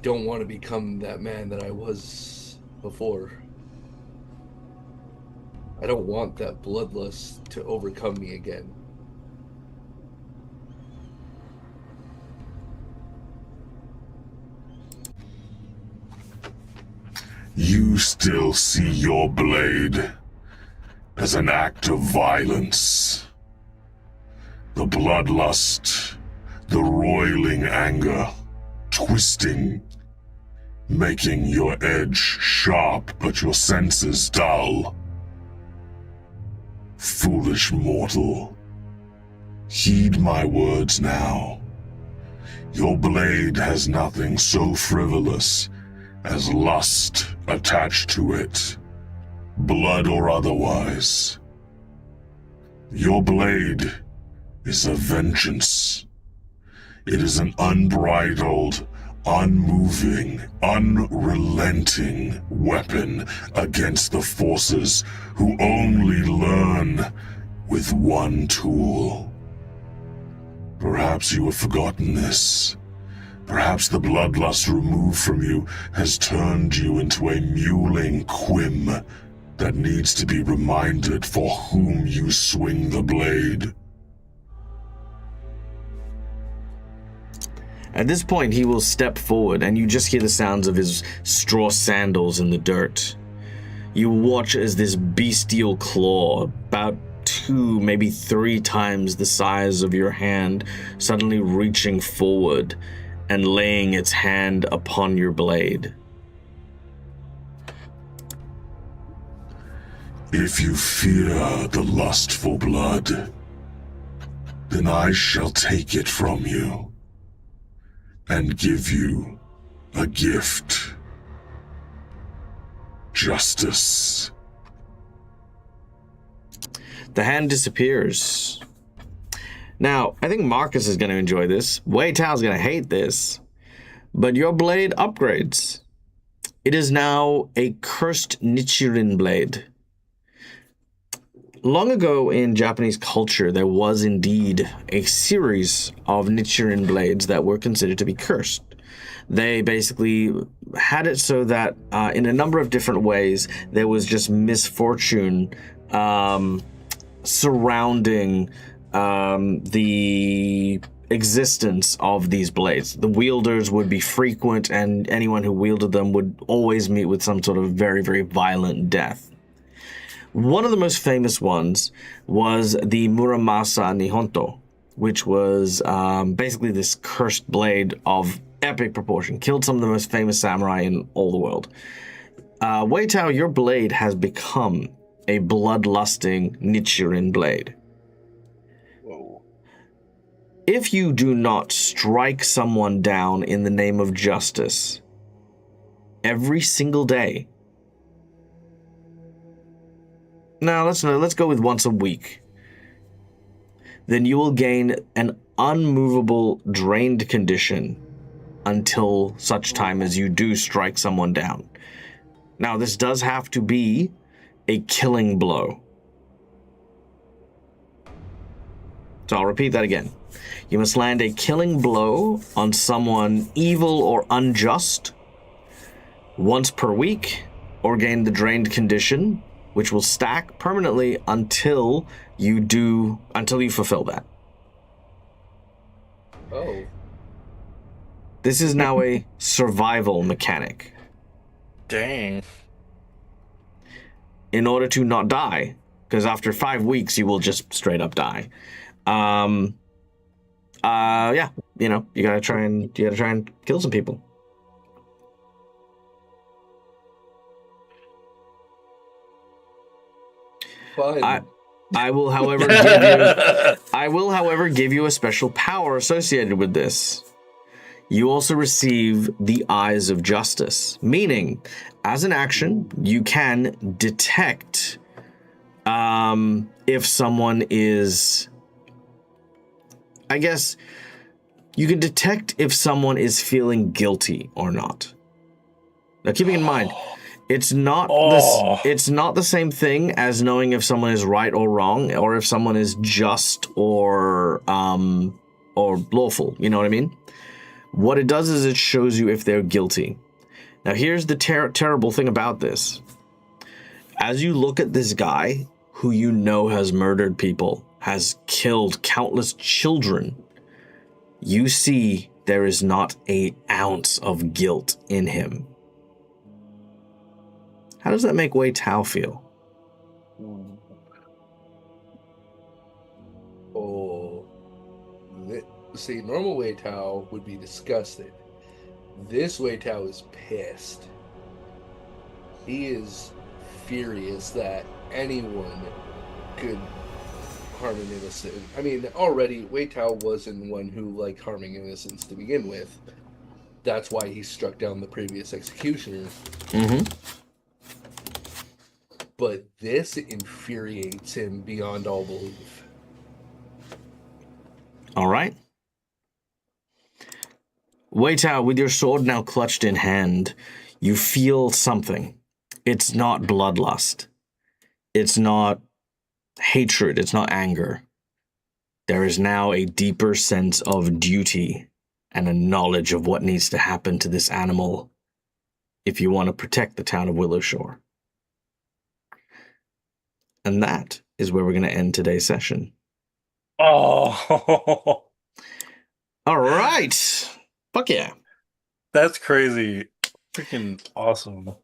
don't want to become that man that I was before. I don't want that bloodlust to overcome me again." You still see your blade as an act of violence. The bloodlust, the roiling anger, twisting, making your edge sharp but your senses dull. Foolish mortal, heed my words now. Your blade has nothing so frivolous as lust attached to it, blood or otherwise. Your blade is a vengeance. It is an unbridled, unmoving, unrelenting weapon against the forces who only learn with one tool. Perhaps you have forgotten this. Perhaps the bloodlust removed from you has turned you into a mewling quim that needs to be reminded for whom you swing the blade. At this point, he will step forward, and you just hear the sounds of his straw sandals in the dirt. You watch as this bestial claw, about 2, maybe 3 times the size of your hand, suddenly reaching forward and laying its hand upon your blade. If you fear the lust for blood, then I shall take it from you and give you a gift. Justice. The hand disappears. Now, I think Marcus is going to enjoy this. Wei Tao's going to hate this. But your blade upgrades. It is now a cursed Nichiren blade. Long ago in Japanese culture, there was indeed a series of Nichiren blades that were considered to be cursed. They basically had it so that in a number of different ways, there was just misfortune surrounding the existence of these blades. The wielders would be frequent, and anyone who wielded them would always meet with some sort of very, very violent death. One of the most famous ones was the Muramasa Nihonto, which was basically this cursed blade of epic proportion. Killed some of the most famous samurai in all the world. Wei Tao, your blade has become a bloodlusting Nichiren blade. Whoa. If you do not strike someone down in the name of justice every single day, now let's go with once a week, then you will gain an unmovable drained condition until such time as you do strike someone down. Now, this does have to be a killing blow. So I'll repeat that again. You must land a killing blow on someone evil or unjust once per week, or gain the drained condition, which will stack permanently until you fulfill that. Oh. This is now a survival mechanic. Dang. In order to not die, because after 5 weeks you will just straight up die. Yeah, you gotta try and kill some people. Fine. I will, however, give you a special power associated with this. You also receive the Eyes of Justice, meaning, as an action, you can detect if someone is... I guess you can detect if someone is feeling guilty or not. Now, keeping in mind, it's not the same thing as knowing if someone is right or wrong, or if someone is just or lawful. You know what I mean? What it does is it shows you if they're guilty. Now, here's the terrible thing about this. As you look at this guy who you know has murdered people, has killed countless children, you see there is not an ounce of guilt in him. How does that make Wei Tao feel? Oh. See, normal Wei Tao would be disgusted. This Wei Tao is pissed. He is furious that anyone could harm an innocent. I mean, already Wei Tao wasn't one who liked harming innocents to begin with. That's why he struck down the previous executioner. Mm-hmm. But this infuriates him beyond all belief. All right. Wei Tao, with your sword now clutched in hand, you feel something. It's not bloodlust. It's not hatred. It's not anger. There is now a deeper sense of duty and a knowledge of what needs to happen to this animal if you want to protect the town of Willowshore. And that is where we're going to end today's session. Oh. All right. Fuck yeah. That's crazy. Freaking awesome.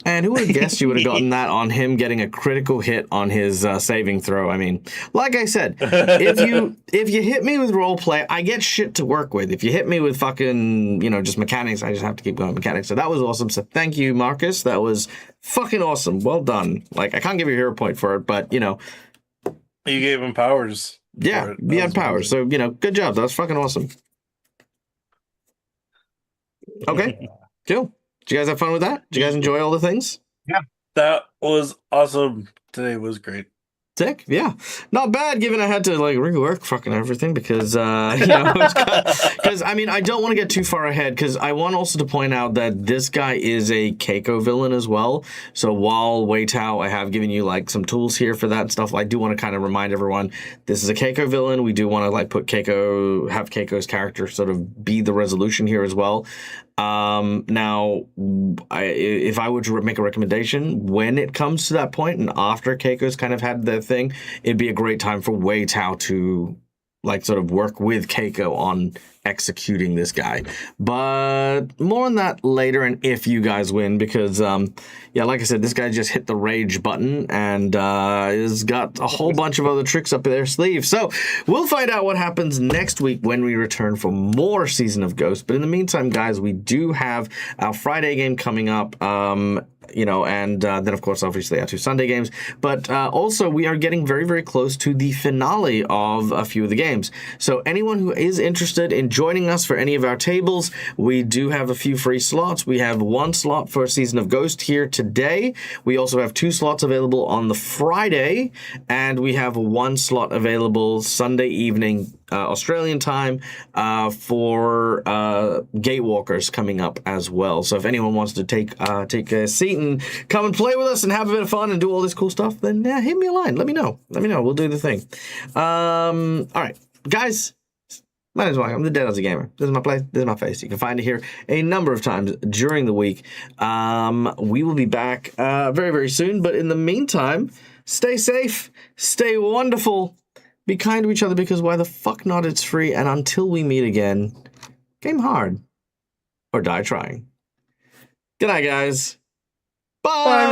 And who would have guessed you would have gotten that on him getting a critical hit on his saving throw? I mean, like I said, if you hit me with roleplay, I get shit to work with. If you hit me with fucking, just mechanics, I just have to keep going mechanics. So that was awesome. So thank you, Marcus. That was fucking awesome. Well done. Like, I can't give you a hero point for it, but, You gave him powers. Yeah, he had powers. So, good job. That was fucking awesome. Okay, cool. Did you guys have fun with that? Did you guys enjoy all the things? Yeah, that was awesome. Today was great. Sick, yeah, not bad. Given I had to rework fucking everything because I mean I don't want to get too far ahead because I want also to point out that this guy is a Keiko villain as well. So while Wei Tao, I have given you some tools here for that and stuff. I do want to kind of remind everyone this is a Keiko villain. We do want to have Keiko's character sort of be the resolution here as well. Now, if I were to make a recommendation, when it comes to that point and after Keiko's kind of had their thing, it'd be a great time for Wei Tao to like sort of work with Keiko on executing this guy. But more on that later, and if you guys win, because yeah, like I said, this guy just hit the rage button and has got a whole bunch of other tricks up their sleeve. So we'll find out what happens next week when we return for more Season of Ghost. But in the meantime, guys, we do have our Friday game coming up. You know, and then, of course, obviously our 2 Sunday games. But also, we are getting very, very close to the finale of a few of the games. So anyone who is interested in joining us for any of our tables, we do have a few free slots. We have 1 slot for Season of Ghost here today. We also have 2 slots available on the Friday. And we have 1 slot available Sunday evening, Australian time, for Gatewalkers coming up as well. So if anyone wants to take a seat and come and play with us and have a bit of fun and do all this cool stuff, then hit me a line. Let me know. We'll do the thing. All right, guys. My name is Mike. I'm the Dead Aussie Gamer. This is my place. This is my face. You can find it here a number of times during the week. We will be back very, very soon. But in the meantime, stay safe, stay wonderful, be kind to each other, because why the fuck not? It's free. And until we meet again, game hard or die trying. Good night, guys. Bye.